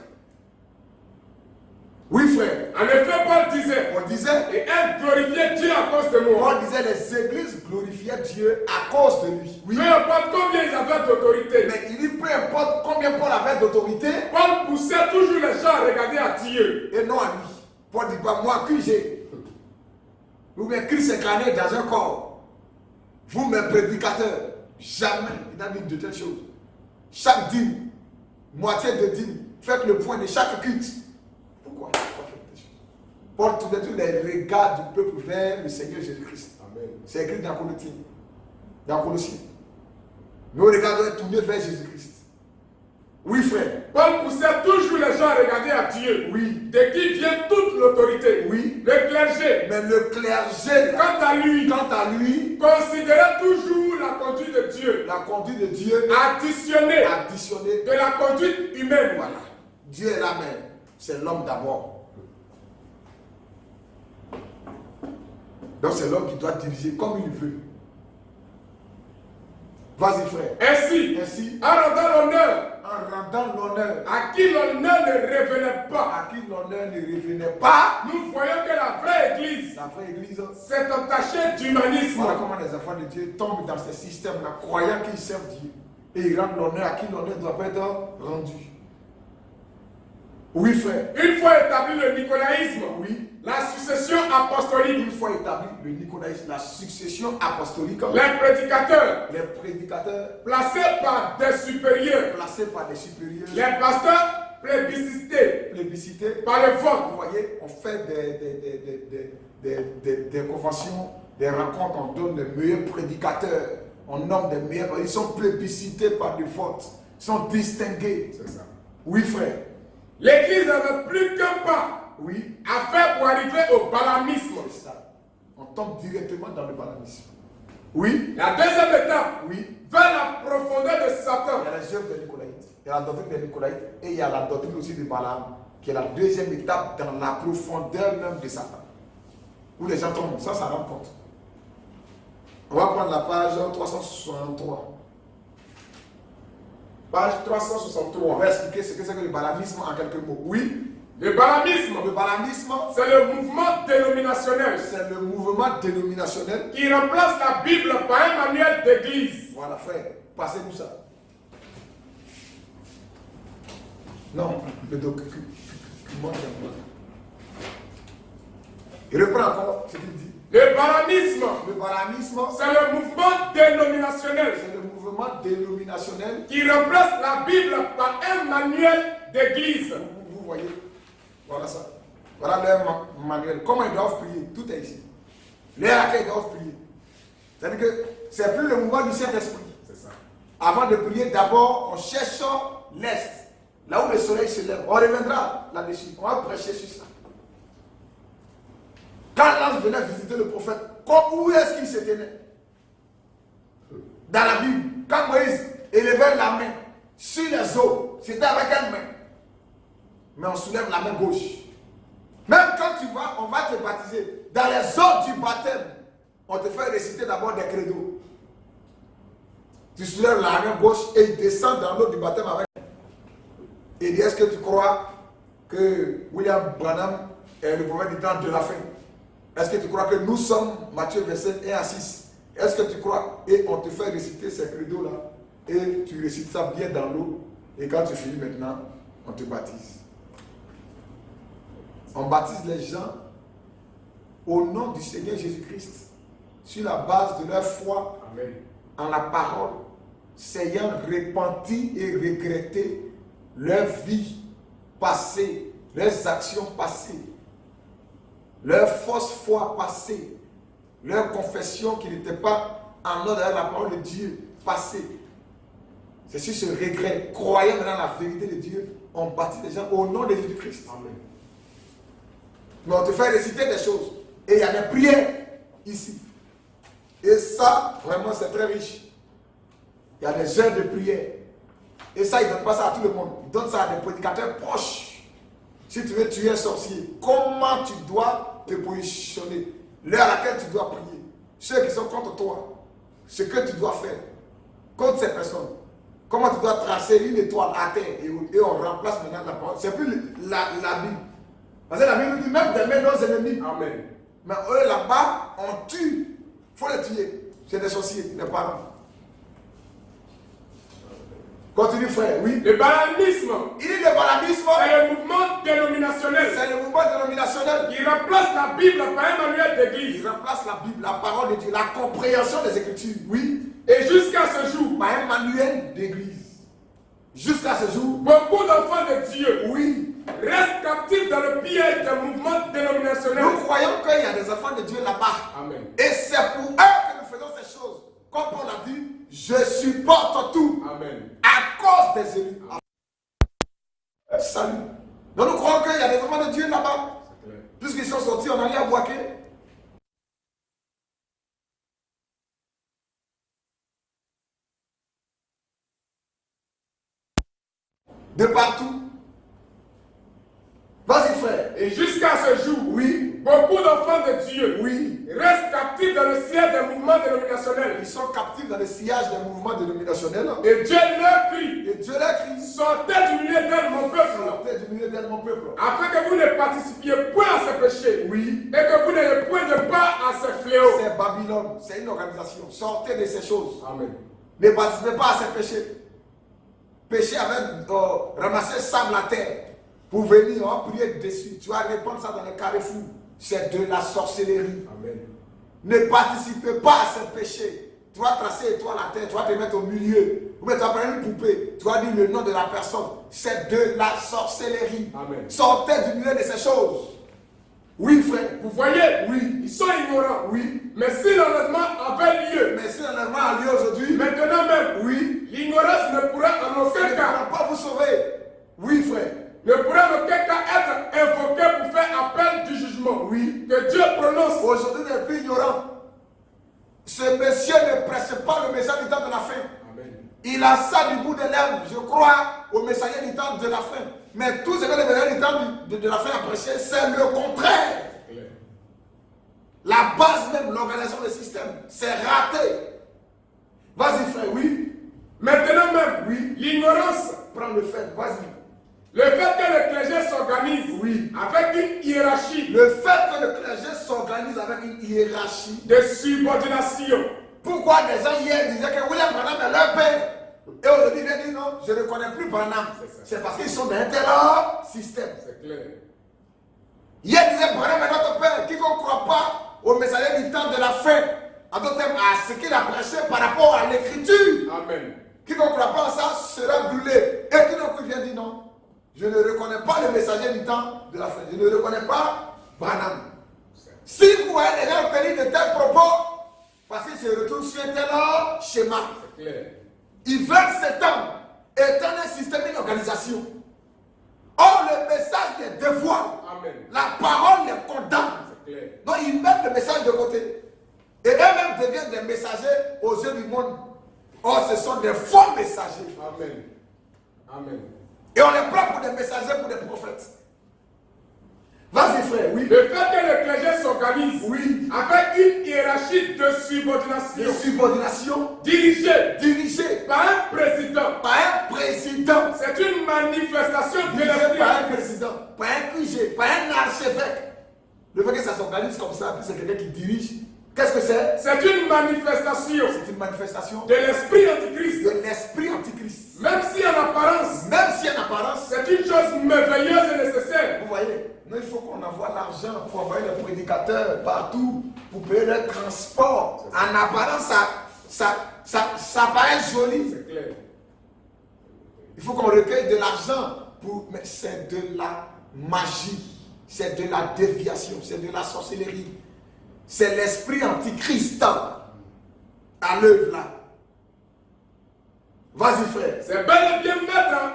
Oui, frère. En effet, Paul disait, On disait, et elle glorifiait Dieu à cause de moi. Paul disait, les églises glorifiaient Dieu à cause de lui. Oui. Peu importe combien ils avaient d'autorité, Mais il dit, peu importe combien Paul avait d'autorité, Paul poussait toujours les gens à regarder à Dieu. et non à lui. Paul dit pas, moi, que j'ai. Ou bien Christ incarné dans un corps. Vous, mes prédicateurs, jamais il n'a dit de telles choses. Chaque dîme, moitié de dîme, faites le point de chaque culte. Pourquoi? Paul tournait tous les regards du peuple vers le Seigneur Jésus-Christ. Amen. C'est écrit dans Colossiens. Dans Colossiens. Nos regards doivent être tournés vers Jésus-Christ. Oui, frère. Paul poussait toujours les gens à regarder à Dieu. Oui. De qui vient toute l'autorité. Oui. Le clergé, Mais le clergé, quant à lui, considérait toujours la conduite de Dieu la conduite de Dieu additionnée additionnée. de la conduite humaine. Voilà. Dieu est là même. C'est l'homme d'abord. Donc c'est l'homme qui doit diriger comme il veut. Vas-y, frère. Ainsi, Ainsi, en rendant l'honneur en rendant l'honneur à qui l'honneur ne revenait pas, à qui l'honneur ne revenait pas, nous voyons que la vraie église la vraie église, s'est entachée d'humanisme. voilà comment les enfants de Dieu tombent dans ces systèmes-là, croyant qu'ils servent Dieu. Et ils rendent l'honneur à qui l'honneur ne doit pas être rendu. Oui, frère. Une fois établi le nicolaïsme, Oui. la succession apostolique, Une fois établi le nicolaïsme, la succession apostolique, les prédicateurs les prédicateurs placés par des supérieurs, placés par des supérieurs, les pasteurs plébiscités plébiscités. par le Vous vote, voyez, on fait des conventions, des rencontres, on donne les meilleurs prédicateurs, on nomme des meilleurs, ils sont plébiscités par des votes, ils sont distingués. c'est ça. Oui, frère. L'église n'avait plus qu'un pas Oui, à faire pour arriver au balamisme. c'est ça. On tombe directement dans le banalisme. Oui, La deuxième étape, oui. vers la profondeur de Satan. Il y a les œuvres des Nicolaïtes, il y a la doctrine des Nicolaïtes et il y a la doctrine aussi de Balaam, qui est la deuxième étape dans la profondeur même de Satan. Où les gens tombent, ça remporte. On va prendre la page 363. Page On 363. va expliquer ce que c'est que le balamisme en quelques mots. Oui, Le balamisme, le balamisme, c'est le mouvement dénominationnel c'est le mouvement dénominationnel. qui remplace la Bible par un manuel d'église. Voilà, frère, passez-nous ça. Non, le document. Il reprend encore ce qu'il dit. Le balamisme, Le balamisme, c'est le mouvement dénominationnel c'est le mouvement dénominationnel. qui remplace la Bible par un manuel d'église. Vous voyez, voilà ça. Voilà leur manuel. Comment ils doivent prier, tout est ici. L'air à laquelle ils doivent prier. C'est-à-dire que c'est plus le mouvement du Saint-Esprit. C'est ça. Avant de prier, d'abord, on cherche l'Est. Là où le soleil se lève. On reviendra là-dessus. On va prêcher sur ça. Quand l'ange venait visiter le prophète, où est-ce qu'il se tenait? Dans la Bible. Quand Moïse élevait la main sur les eaux. C'était avec une main. Mais on soulève la main gauche. Même quand tu vas, on va te baptiser. Dans les eaux du baptême, on te fait réciter d'abord des credos. Tu soulèves la main gauche et il descend dans l'eau du baptême avec. Et il dit, est-ce que tu crois que William Branham est le prophète du temps de la fin? Est-ce que tu crois que nous sommes Matthieu 27 1 à 6? Est-ce que tu crois? Et on te fait réciter ces credos là. Et tu récites ça bien dans l'eau. Et quand tu finis maintenant, on te baptise. On baptise les gens au nom du Seigneur Jésus-Christ, sur la base de leur foi. Amen. En la parole, s'ayant repenti et regretté leur vie passée, leurs actions passées, leur fausse foi passée, leur confession qui n'était pas en ordre avec la parole de Dieu passée. C'est sur ce regret, croyant dans la vérité de Dieu, on baptise les gens au nom de Jésus-Christ. Amen. Mais on te fait réciter des choses. Et il y a des prières ici. Et ça, vraiment, c'est très riche. Il y a des heures de prière. Et ça, il ne donne pas ça à tout le monde. Il donne ça à des prédicateurs proches. Si tu veux tuer un sorcier, comment tu dois te positionner? L'heure à laquelle tu dois prier. Ceux qui sont contre toi, ce que tu dois faire contre ces personnes. Comment tu dois tracer une étoile à terre et on remplace maintenant la parole. C'est plus la Bible. Parce que la Bible nous dit même d'aimer nos ennemis. Amen. Mais eux là-bas, on tue. Il faut les tuer. C'est des sorciers, des parents. Continue frère, oui. Le balanisme. Il dit le balanisme. C'est le mouvement dénominationnel. C'est le mouvement dénominationnel. Il remplace la Bible par un manuel d'église. Il remplace la Bible, la parole de Dieu, la compréhension des Écritures. Oui. Et jusqu'à ce jour, Par un manuel d'église. Jusqu'à ce jour. beaucoup d'enfants de Dieu, Oui. restent captifs dans le piège d'un mouvement dénominationnel. Nous croyons qu'il y a des enfants de Dieu là-bas. Amen. Et c'est pour eux que nous faisons ces choses. Comme Paul a dit, je supporte tout. Amen. À cause des élus. Salut. Donc nous croyons qu'il y a des enfants de Dieu là-bas. C'est clair. Puisqu'ils sont sortis, on allait à Boaké. De partout. Vas-y frère. Et jusqu'à ce jour, Oui. beaucoup d'enfants de Dieu Oui. restent captifs dans le ciel des mouvements dénominationnels. Ils sont captifs dans le sillage des mouvements dénominationnels. Et Dieu leur crie, Et Dieu leur crie. sortez du milieu d'elle, mon peuple, Sortez du milieu d'elle, mon peuple. afin que vous ne participiez point à ces péchés, Oui. et que vous n'ayez point de part à ces fléaux. C'est Babylone. C'est une organisation. Sortez de ces choses. Amen. Ne participez pas à ces péchés. Péché avec ramasser sable à terre pour venir, on va prier dessus. Tu vas répandre ça dans les carrefours. C'est de la sorcellerie. Amen. Ne participez pas à ces péchés. Tu vas tracer étoile à terre, tu vas te mettre au milieu. Ou bien tu vas prendre une poupée, tu vas dire le nom de la personne. C'est de la sorcellerie. Amen. Sortez du milieu de ces choses. Oui, frère. Vous voyez, Oui. ils sont ignorants. Oui. Mais si l'enlèvement avait lieu, Mais si l'enlèvement a lieu aujourd'hui, maintenant même, oui, l'ignorance ne pourra en ça aucun ne cas, pourra pas vous sauver. Oui, frère. ne pourra en aucun cas être invoqué pour faire appel du jugement. Oui. Que Dieu prononce. Aujourd'hui, les plus ignorants. Ce monsieur ne presse pas le message du temps de la fin. Amen. Il a ça du bout des lèvres, je crois, au messager du temps de la fin. Mais tout ce que le messager du temps de la fin a prêché, c'est le contraire. C'est clair. La base même, l'organisation du système, c'est raté. Vas-y, frère, oui. Maintenant même, Oui. l'ignorance, Prends le fait, vas-y. le fait que le clergé s'organise Oui. avec une hiérarchie Le fait que le clergé s'organise avec une hiérarchie. de subordination. Pourquoi des gens hier disaient que William Branham est leur père? Et aujourd'hui, il vient dire non, je ne reconnais plus Branham. C'est ça. C'est parce qu'ils sont dans un tel système. C'est clair. Hier, il disait Branham est notre père. Quiconque ne croit pas au messager du temps de la fin, en d'autres termes, à ce qu'il a prêché par rapport à l'écriture. Amen. Quiconque ne croit pas à ça sera brûlé. Et tout d'un coup, il vient dire non, je ne reconnais pas le messager du temps de la fin. Je ne reconnais pas Branham. Si vous voyez les gens tenir de tels propos, parce qu'ils se retrouvent sur un tel schéma. C'est clair. Ils veulent s'étendre, étant un système, une organisation. Or, le message les dévoile. Amen. La parole les condamne. C'est clair. Donc, ils mettent le message de côté. Et eux-mêmes deviennent des messagers aux yeux du monde. Or, ce sont des faux messagers. Amen. Amen. Et on les prend pour des messagers, pour des prophètes. Vas-y, frère, oui. Le fait que le clergé s'organise Oui. avec une hiérarchie de subordination De subordination dirigée par par un président, un président. c'est une manifestation de Dirigé l'esprit par un antichrist. président, par un QG, par un archevêque. Le fait que ça s'organise comme ça, puis c'est quelqu'un qui dirige. Qu'est-ce que c'est? C'est une manifestation C'est une manifestation de l'esprit antichrist. de l'esprit antichrist. Même si en apparence, Même si en apparence, c'est une chose merveilleuse et nécessaire. vous voyez, nous il faut qu'on envoie l'argent pour envoyer les prédicateurs partout, pour payer leur transport. En apparence, ça paraît joli. C'est clair. Il faut qu'on recueille de l'argent pour. Mais c'est de la magie, c'est de la déviation, c'est de la sorcellerie. C'est l'esprit antichrist à l'œuvre là. Vas-y, frère. C'est bel et bien mettre, hein,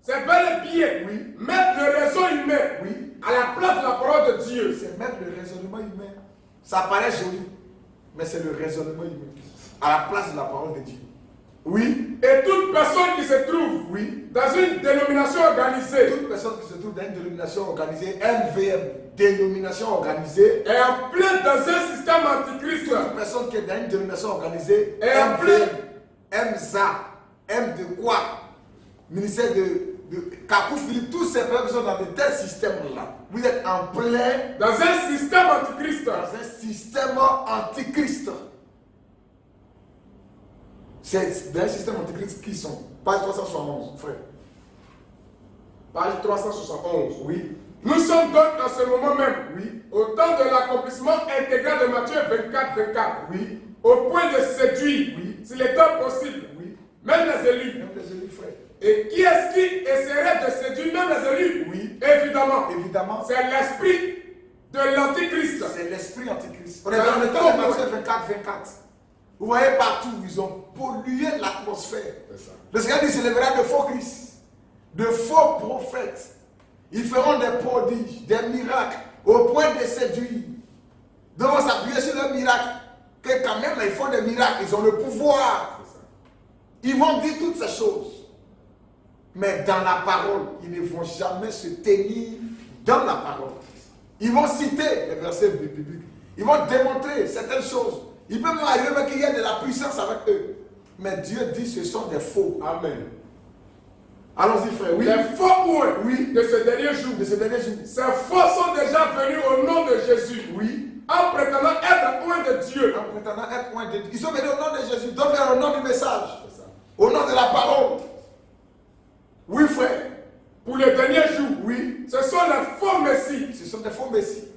c'est bel et bien Oui. mettre le raison humain Oui. à la place de la parole de Dieu. C'est mettre le raisonnement humain. Ça paraît joli, mais c'est le raisonnement humain à la place de la parole de Dieu. Oui. Et toute personne qui se trouve Oui. dans une dénomination organisée Toute personne qui se trouve dans une dénomination organisée, MVM, dénomination organisée, est en plein dans un système antichrist. toute personne qui est dans une dénomination organisée, Et en MVM, MZA, M de quoi? Ministère de Kakou Philippe, tous ces personnes qui sont dans de tels systèmes-là. Vous êtes en plein Dans un système antichrist. dans un système antichrist. C'est dans un système antichrist qui sont. Page 371, frère. Page 371. Oui. Nous sommes donc en ce moment même, Oui. au temps de l'accomplissement intégral de Matthieu 24. Oui. Au point de séduire, Oui. s'il est possible, Oui. même les élus. Même les élus, frère. Et qui est-ce qui essaierait de séduire même les élus? Oui. Évidemment. Évidemment, C'est l'esprit de l'antichrist. c'est l'esprit antichrist. On est dans le temps de Matthieu 24. Vous voyez partout, ils ont pollué l'atmosphère. Le Seigneur dit, s'élèvera de faux Christ, de faux prophètes. Ils feront des prodiges, des miracles, au point de séduire. Donc on s'appuyer sur le miracle. Que quand même, ils font des miracles, ils ont le pouvoir. Ils vont dire toutes ces choses. Mais dans la parole, ils ne vont jamais se tenir dans la parole. Ils vont citer les versets bibliques. Ils vont démontrer certaines choses. Il peut même arriver qu'il y ait de la puissance avec eux. Mais Dieu dit ce sont des faux. Amen. Allons-y, frère. Oui. Les faux ouïes Oui. de ce dernier jour. De ce dernier jour. Ces faux sont déjà venus au nom de Jésus. Oui. En prétendant être loin de Dieu. En prétendant être loin de Dieu. Ils sont venus au nom de Jésus. Donc, au nom du message. C'est ça. Au nom de la parole. Oui, frère. Pour les derniers jours. Oui. Ce sont les faux messies. Ce sont des faux messies.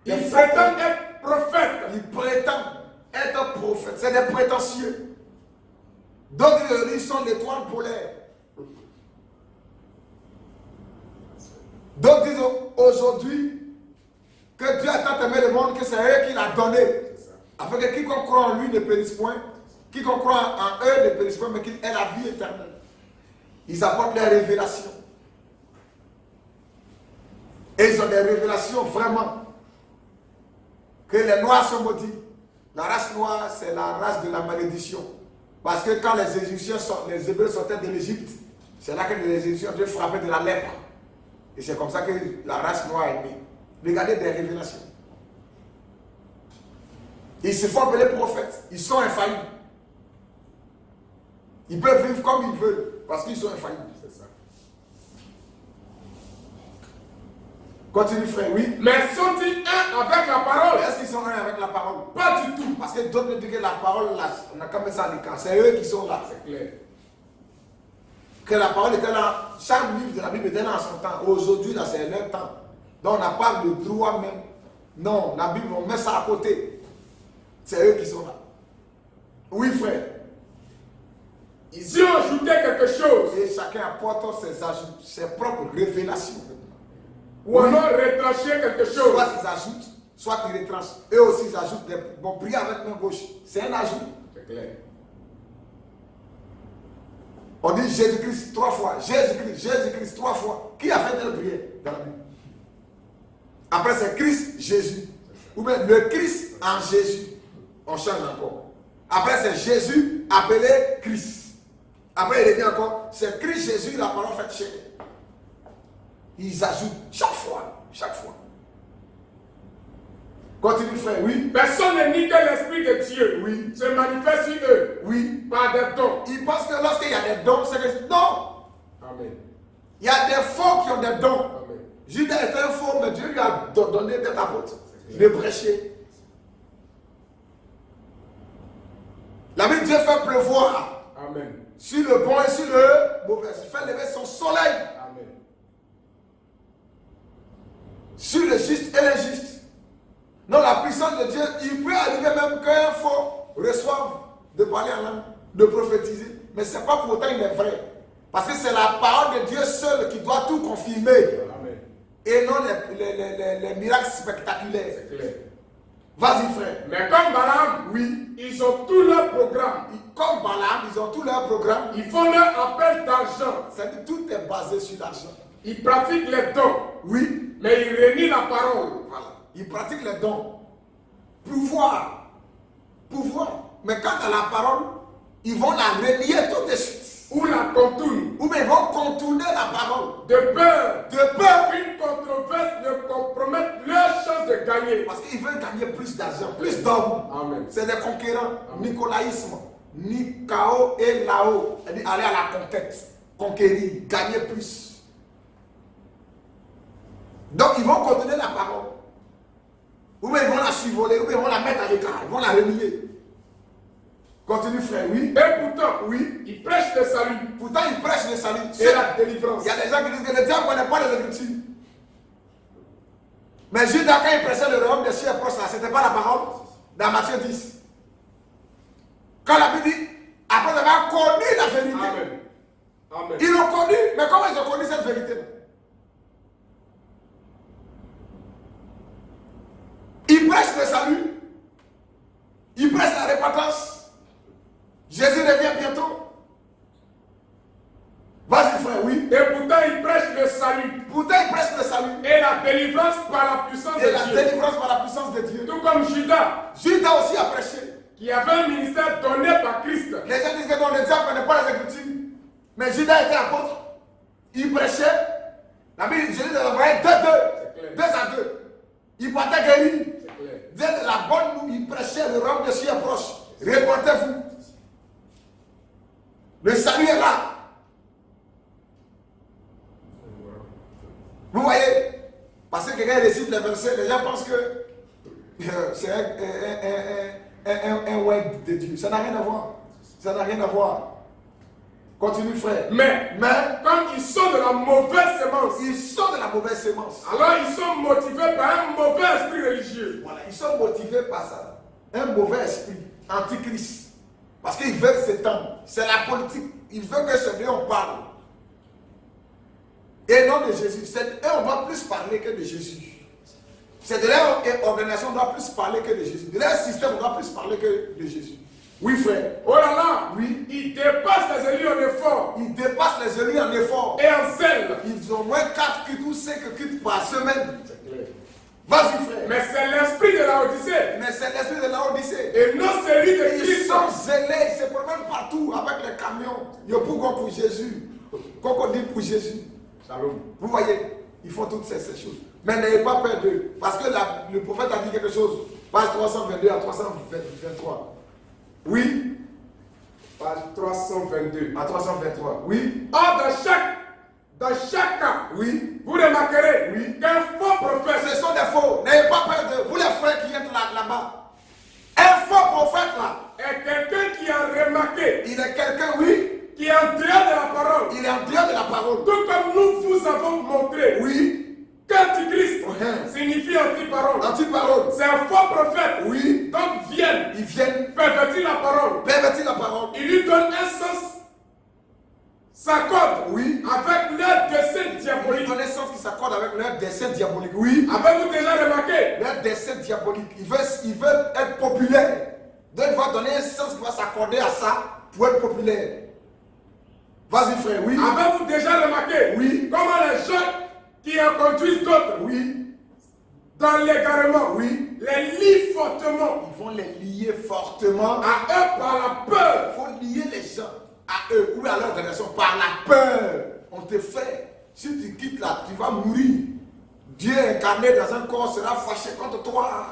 Ils prétendent être prophètes. Ils prétendent être prophètes. C'est des prétentieux. D'autres, ils sont l'étoile polaire. D'autres disent aujourd'hui que Dieu a tant aimé le monde que c'est eux qui l'a donné. Afin que quiconque croit en lui ne périsse point. Quiconque croit en eux ne périsse point, mais qu'il ait la vie éternelle. Ils apportent les révélations. Et ils ont des révélations vraiment. Que les Noirs sont maudits. La race noire, c'est la race de la malédiction. Parce que quand les Égyptiens, les Hébreux sortaient de l'Égypte, c'est là que les Égyptiens ont dû frapper de la lèpre. Et c'est comme ça que la race noire est née. Regardez des révélations. Ils se font appeler prophètes. Ils sont infaillibles. Ils peuvent vivre comme ils veulent parce qu'ils sont infaillibles. C'est ça. Continue, frère, oui. Mais sont-ils un avec la parole? Est-ce qu'ils sont un avec la parole? Pas du tout. Parce que d'autres disent que la parole, là, on a comme ça à l'écart. C'est eux qui sont là. C'est clair. Que la parole était là. Chaque livre de la Bible était là en son temps. Aujourd'hui, là, c'est leur temps. Donc, on n'a pas le droit même. Non, la Bible, on met ça à côté. C'est eux qui sont là. Oui, frère. Ils y ont ajouté quelque chose. Et chacun apporte ses propres révélations. Ou alors retranché quelque chose. Soit ils ajoutent, soit ils retranchent. Eux aussi, ils ajoutent des bons prier avec main gauche. C'est un ajout. C'est clair. On dit Jésus-Christ 3 fois. Jésus-Christ 3 fois. Qui a fait telle prière dans la Bible? Après, c'est Christ, Jésus. Ou bien le Christ en Jésus. On change encore. Après, c'est Jésus, appelé Christ. Après, il revient encore, c'est Christ Jésus, la parole faite chair. Ils ajoutent chaque fois, chaque fois. Continue, frère, oui. Personne ne nie que l'Esprit de Dieu Oui. se manifeste sur eux Oui. par des dons. Ils pensent que lorsqu'il y a des dons, c'est que non. Amen. Il y a des faux qui ont des dons. Amen. Judas était un faux, mais Dieu lui a donné d'être apôtre, de prêcher. La Bible, Dieu fait pleuvoir Amen. sur le bon et sur le mauvais. Il fait lever son soleil Amen. sur le juste et l'injuste. Non, la puissance de Dieu, il peut arriver même qu'un faux reçoive de parler en langue, de prophétiser. Mais ce n'est pas pour autant il est vrai. Parce que c'est la parole de Dieu seule qui doit tout confirmer. Amen. Et non les miracles spectaculaires. C'est clair. Vas-y, frère. Mais comme Balaam, Oui. ils ont tout leur programme. Comme Balaam, ils ont tout leur programme. Ils font leur appel d'argent. C'est-à-dire tout est basé sur l'argent. Ils pratiquent les dons. Oui. Mais ils renient la parole. Voilà. Ils pratiquent les dons. Pouvoir. Pouvoir. Mais quant à la parole, ils vont la renier tout de suite. Ou la contournent. Ou bien ils vont contourner la parole. De peur De peur. qu'une controverse ne compromette leur chance de gagner. Parce qu'ils veulent gagner plus d'argent, plus d'hommes. Amen. C'est des conquérants. Amen. Nicolaïsme. Nikao et Lao. C'est-à-dire aller à la conquête. Conquérir. Gagner plus. Donc ils vont contourner la parole. Ou bien ils vont la survoler. Ou bien ils vont la mettre à l'écart. Ils vont la renier. Continue, frère, oui. Et pourtant, Oui. ils prêchent le salut Pourtant, ils prêchent le salut. et la délivrance. Il y a des gens qui disent que le diable ne connaît pas les Écritures. Mais Judas, quand il prêchait le royaume des cieux est proche, ce n'était pas la parole. Dans Matthieu 10. Quand la Bible dit, après avoir connu la vérité. Amen. Amen. Ils l'ont connu, mais comment ils ont connu cette vérité? Ils prêchent le salut. Ils prêchent la repentance. Jésus revient bientôt. Vas-y, frère, oui. Et pourtant, ils prêchent le salut Pourtant, ils prêchent le salut. et la délivrance par la puissance Et la de Dieu. délivrance par la puissance de Dieu. Tout comme Judas, Judas aussi a prêché. qui avait un ministère donné par Christ. Les gens disent que non, le diable ne connaît pas les Écritures. Mais Judas était apôtre. Il prêchait. La Bible, Jésus les envoyait deux à deux. Il partait guérir. Dès la bonne nous, il prêchait le royaume de Dieu est proche. Répentez-vous. Le salut est là. Vous voyez? Parce que quelqu'un récite les versets, les gens pensent que c'est un web de Dieu. Ça n'a rien à voir. Ça n'a rien à voir. Continue, frère. Mais comme ils sont de la mauvaise semence, Ils sont de la mauvaise sémence. alors ils sont motivés par un mauvais esprit religieux. Voilà, ils sont motivés par ça. Un mauvais esprit, antichrist. Parce qu'ils veulent s'étendre. C'est la politique. Ils veulent que ce Dieu on parle. Et non de Jésus. Eux, on doit plus parler que de Jésus. C'est de leur organisation, on doit plus parler que de Jésus. De leur système, on doit plus parler que de Jésus. Oui, frère. Oh là là, Oui. ils dépassent les élus en effort Ils dépassent les élus en effort. et en zèle. Ils ont moins 4 cultes ou 5 cultes par semaine. Vas-y, frère. Mais c'est l'esprit de la Odyssée Mais c'est l'esprit de la Odyssée. et non celui de Ils Christ. sont zélés, ils se promènent partout avec les camions. Yopougon pour Jésus. Crocodile pour Jésus. Shalom. Vous voyez, ils font toutes ces choses. Mais n'ayez pas peur d'eux. Parce que le prophète a dit quelque chose. Page 322 à 323. Oui. Page 322. À 323. Oui. Or, dans chaque cas, Oui. vous remarquerez Oui. qu'un faux prophète Ce sont des faux. N'ayez pas peur d'eux. Vous les frères qui êtes là-bas. Un faux prophète là. est quelqu'un qui a remarqué, Il est quelqu'un, oui. qui est en dehors de la parole. Il est en dehors de la parole. Tout comme nous vous avons montré Oui. qu'antichrist Ouais. signifie anti-parole. Anti-parole. C'est un faux prophète. Oui. Donc viennent Ils viennent pervertir la parole. pervertir la parole. Il lui donne un sens, s'accorde Oui. avec leur dessein Ils diabolique. donnent un sens qui s'accorde avec leur dessein diabolique. Oui. Avez-vous déjà remarqué? Leur dessein diabolique. Ils veulent être populaires. Donc il va donner un sens qui va s'accorder à ça pour être populaire. Vas-y, frère, oui. Avez-vous déjà remarqué Oui. comment les gens qui en conduisent d'autres Oui. dans l'égarement. Oui. Les lient fortement. Ils vont les lier fortement. À eux par la peur. Il faut lier les gens à eux ou à leur organisation par la peur. On te fait. Si tu quittes là, tu vas mourir. Dieu incarné dans un corps sera fâché contre toi.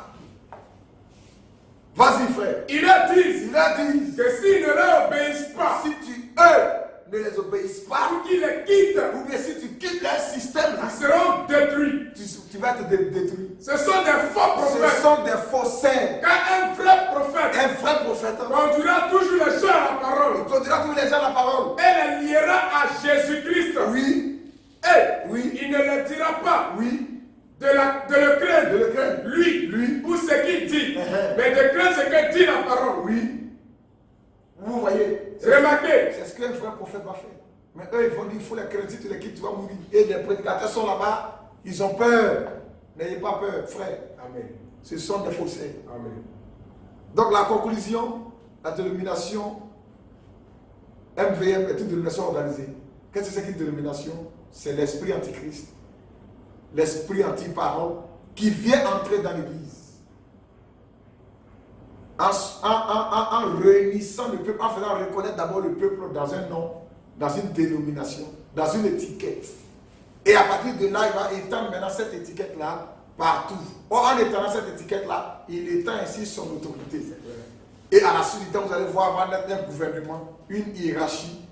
Vas-y frère. Ils leur disent Que s'ils ne leur obéissent pas, si tu eux ne les obéisses pas, ou qu'ils les quittent, ou bien si tu quittes leur système là, ils seront détruits. tu vas te détruire. Ce sont des faux Ce prophètes. sont des faussaires. Car un vrai prophète Un vrai prophète conduira toujours les gens à la parole il conduira tous les gens à la parole. et les liera à Jésus-Christ. Oui, Et oui, il ne leur dira pas oui. de le craindre, De le craindre. lui, ou ce qu'il dit, Uh-huh. mais de craindre ce que dit la parole. Oui. Vous voyez, Remarquez, c'est ce qu'un vrai prophète va faire. Mais eux, ils vont dire, il faut les craindre, si tu les quittes, tu vas mourir. Et les prédicateurs sont là-bas, ils ont peur. N'ayez pas peur, frère. Amen. Ce sont des faussaires. Amen. Donc la conclusion, la dénomination MVM est une dénomination organisée. Qu'est-ce que c'est qu'une dénomination? C'est l'esprit antichrist, l'esprit anti-parole qui vient entrer dans l'église. En réunissant le peuple, en faisant reconnaître d'abord le peuple dans un nom, dans une dénomination, dans une étiquette. Et à partir de là, il va étendre maintenant cette étiquette-là partout. Or, en étendant cette étiquette-là, il étend ainsi son autorité. Et à la suite du temps, vous allez voir va naître un gouvernement, une hiérarchie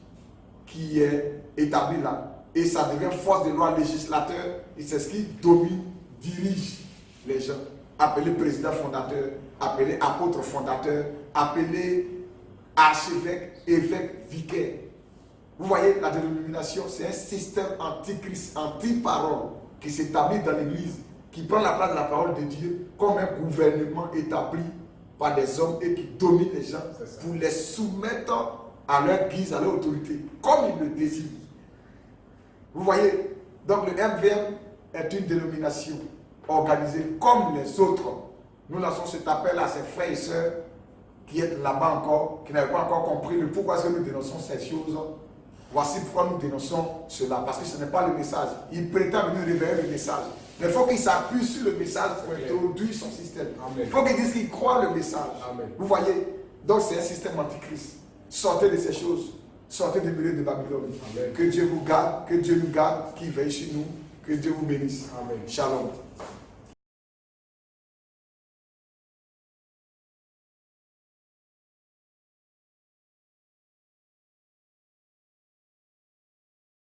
qui est établie là. Et ça devient force de loi législateur. Et c'est ce qui domine, dirige les gens. Appelé président fondateur, appelé apôtre fondateur, appelé archevêque, évêque, vicaire. Vous voyez, la dénomination, c'est un système antichrist, anti-parole qui s'établit dans l'église, qui prend la place de la parole de Dieu comme un gouvernement établi par des hommes et qui domine les gens pour les soumettre à leur guise, à leur autorité, comme ils le désirent. Vous voyez, donc le MVM est une dénomination organisée comme les autres. Nous lançons cet appel à ces frères et sœurs qui sont là-bas encore, qui n'avaient pas encore compris le pourquoi est-ce que nous dénonçons ces choses. Voici pourquoi nous dénonçons cela, parce que ce n'est pas le message. Il prétend venir révéler le message. Mais il faut qu'il s'appuie sur le message pour introduire son système. Il faut qu'il dise qu'il croit le message. Amen. Vous voyez, donc c'est un système antichrist. Sortez de ces choses. Sortez du milieu de Babylone. Amen. Que Dieu vous garde, que Dieu nous garde, qu'il veille sur nous, que Dieu vous bénisse. Amen. Shalom.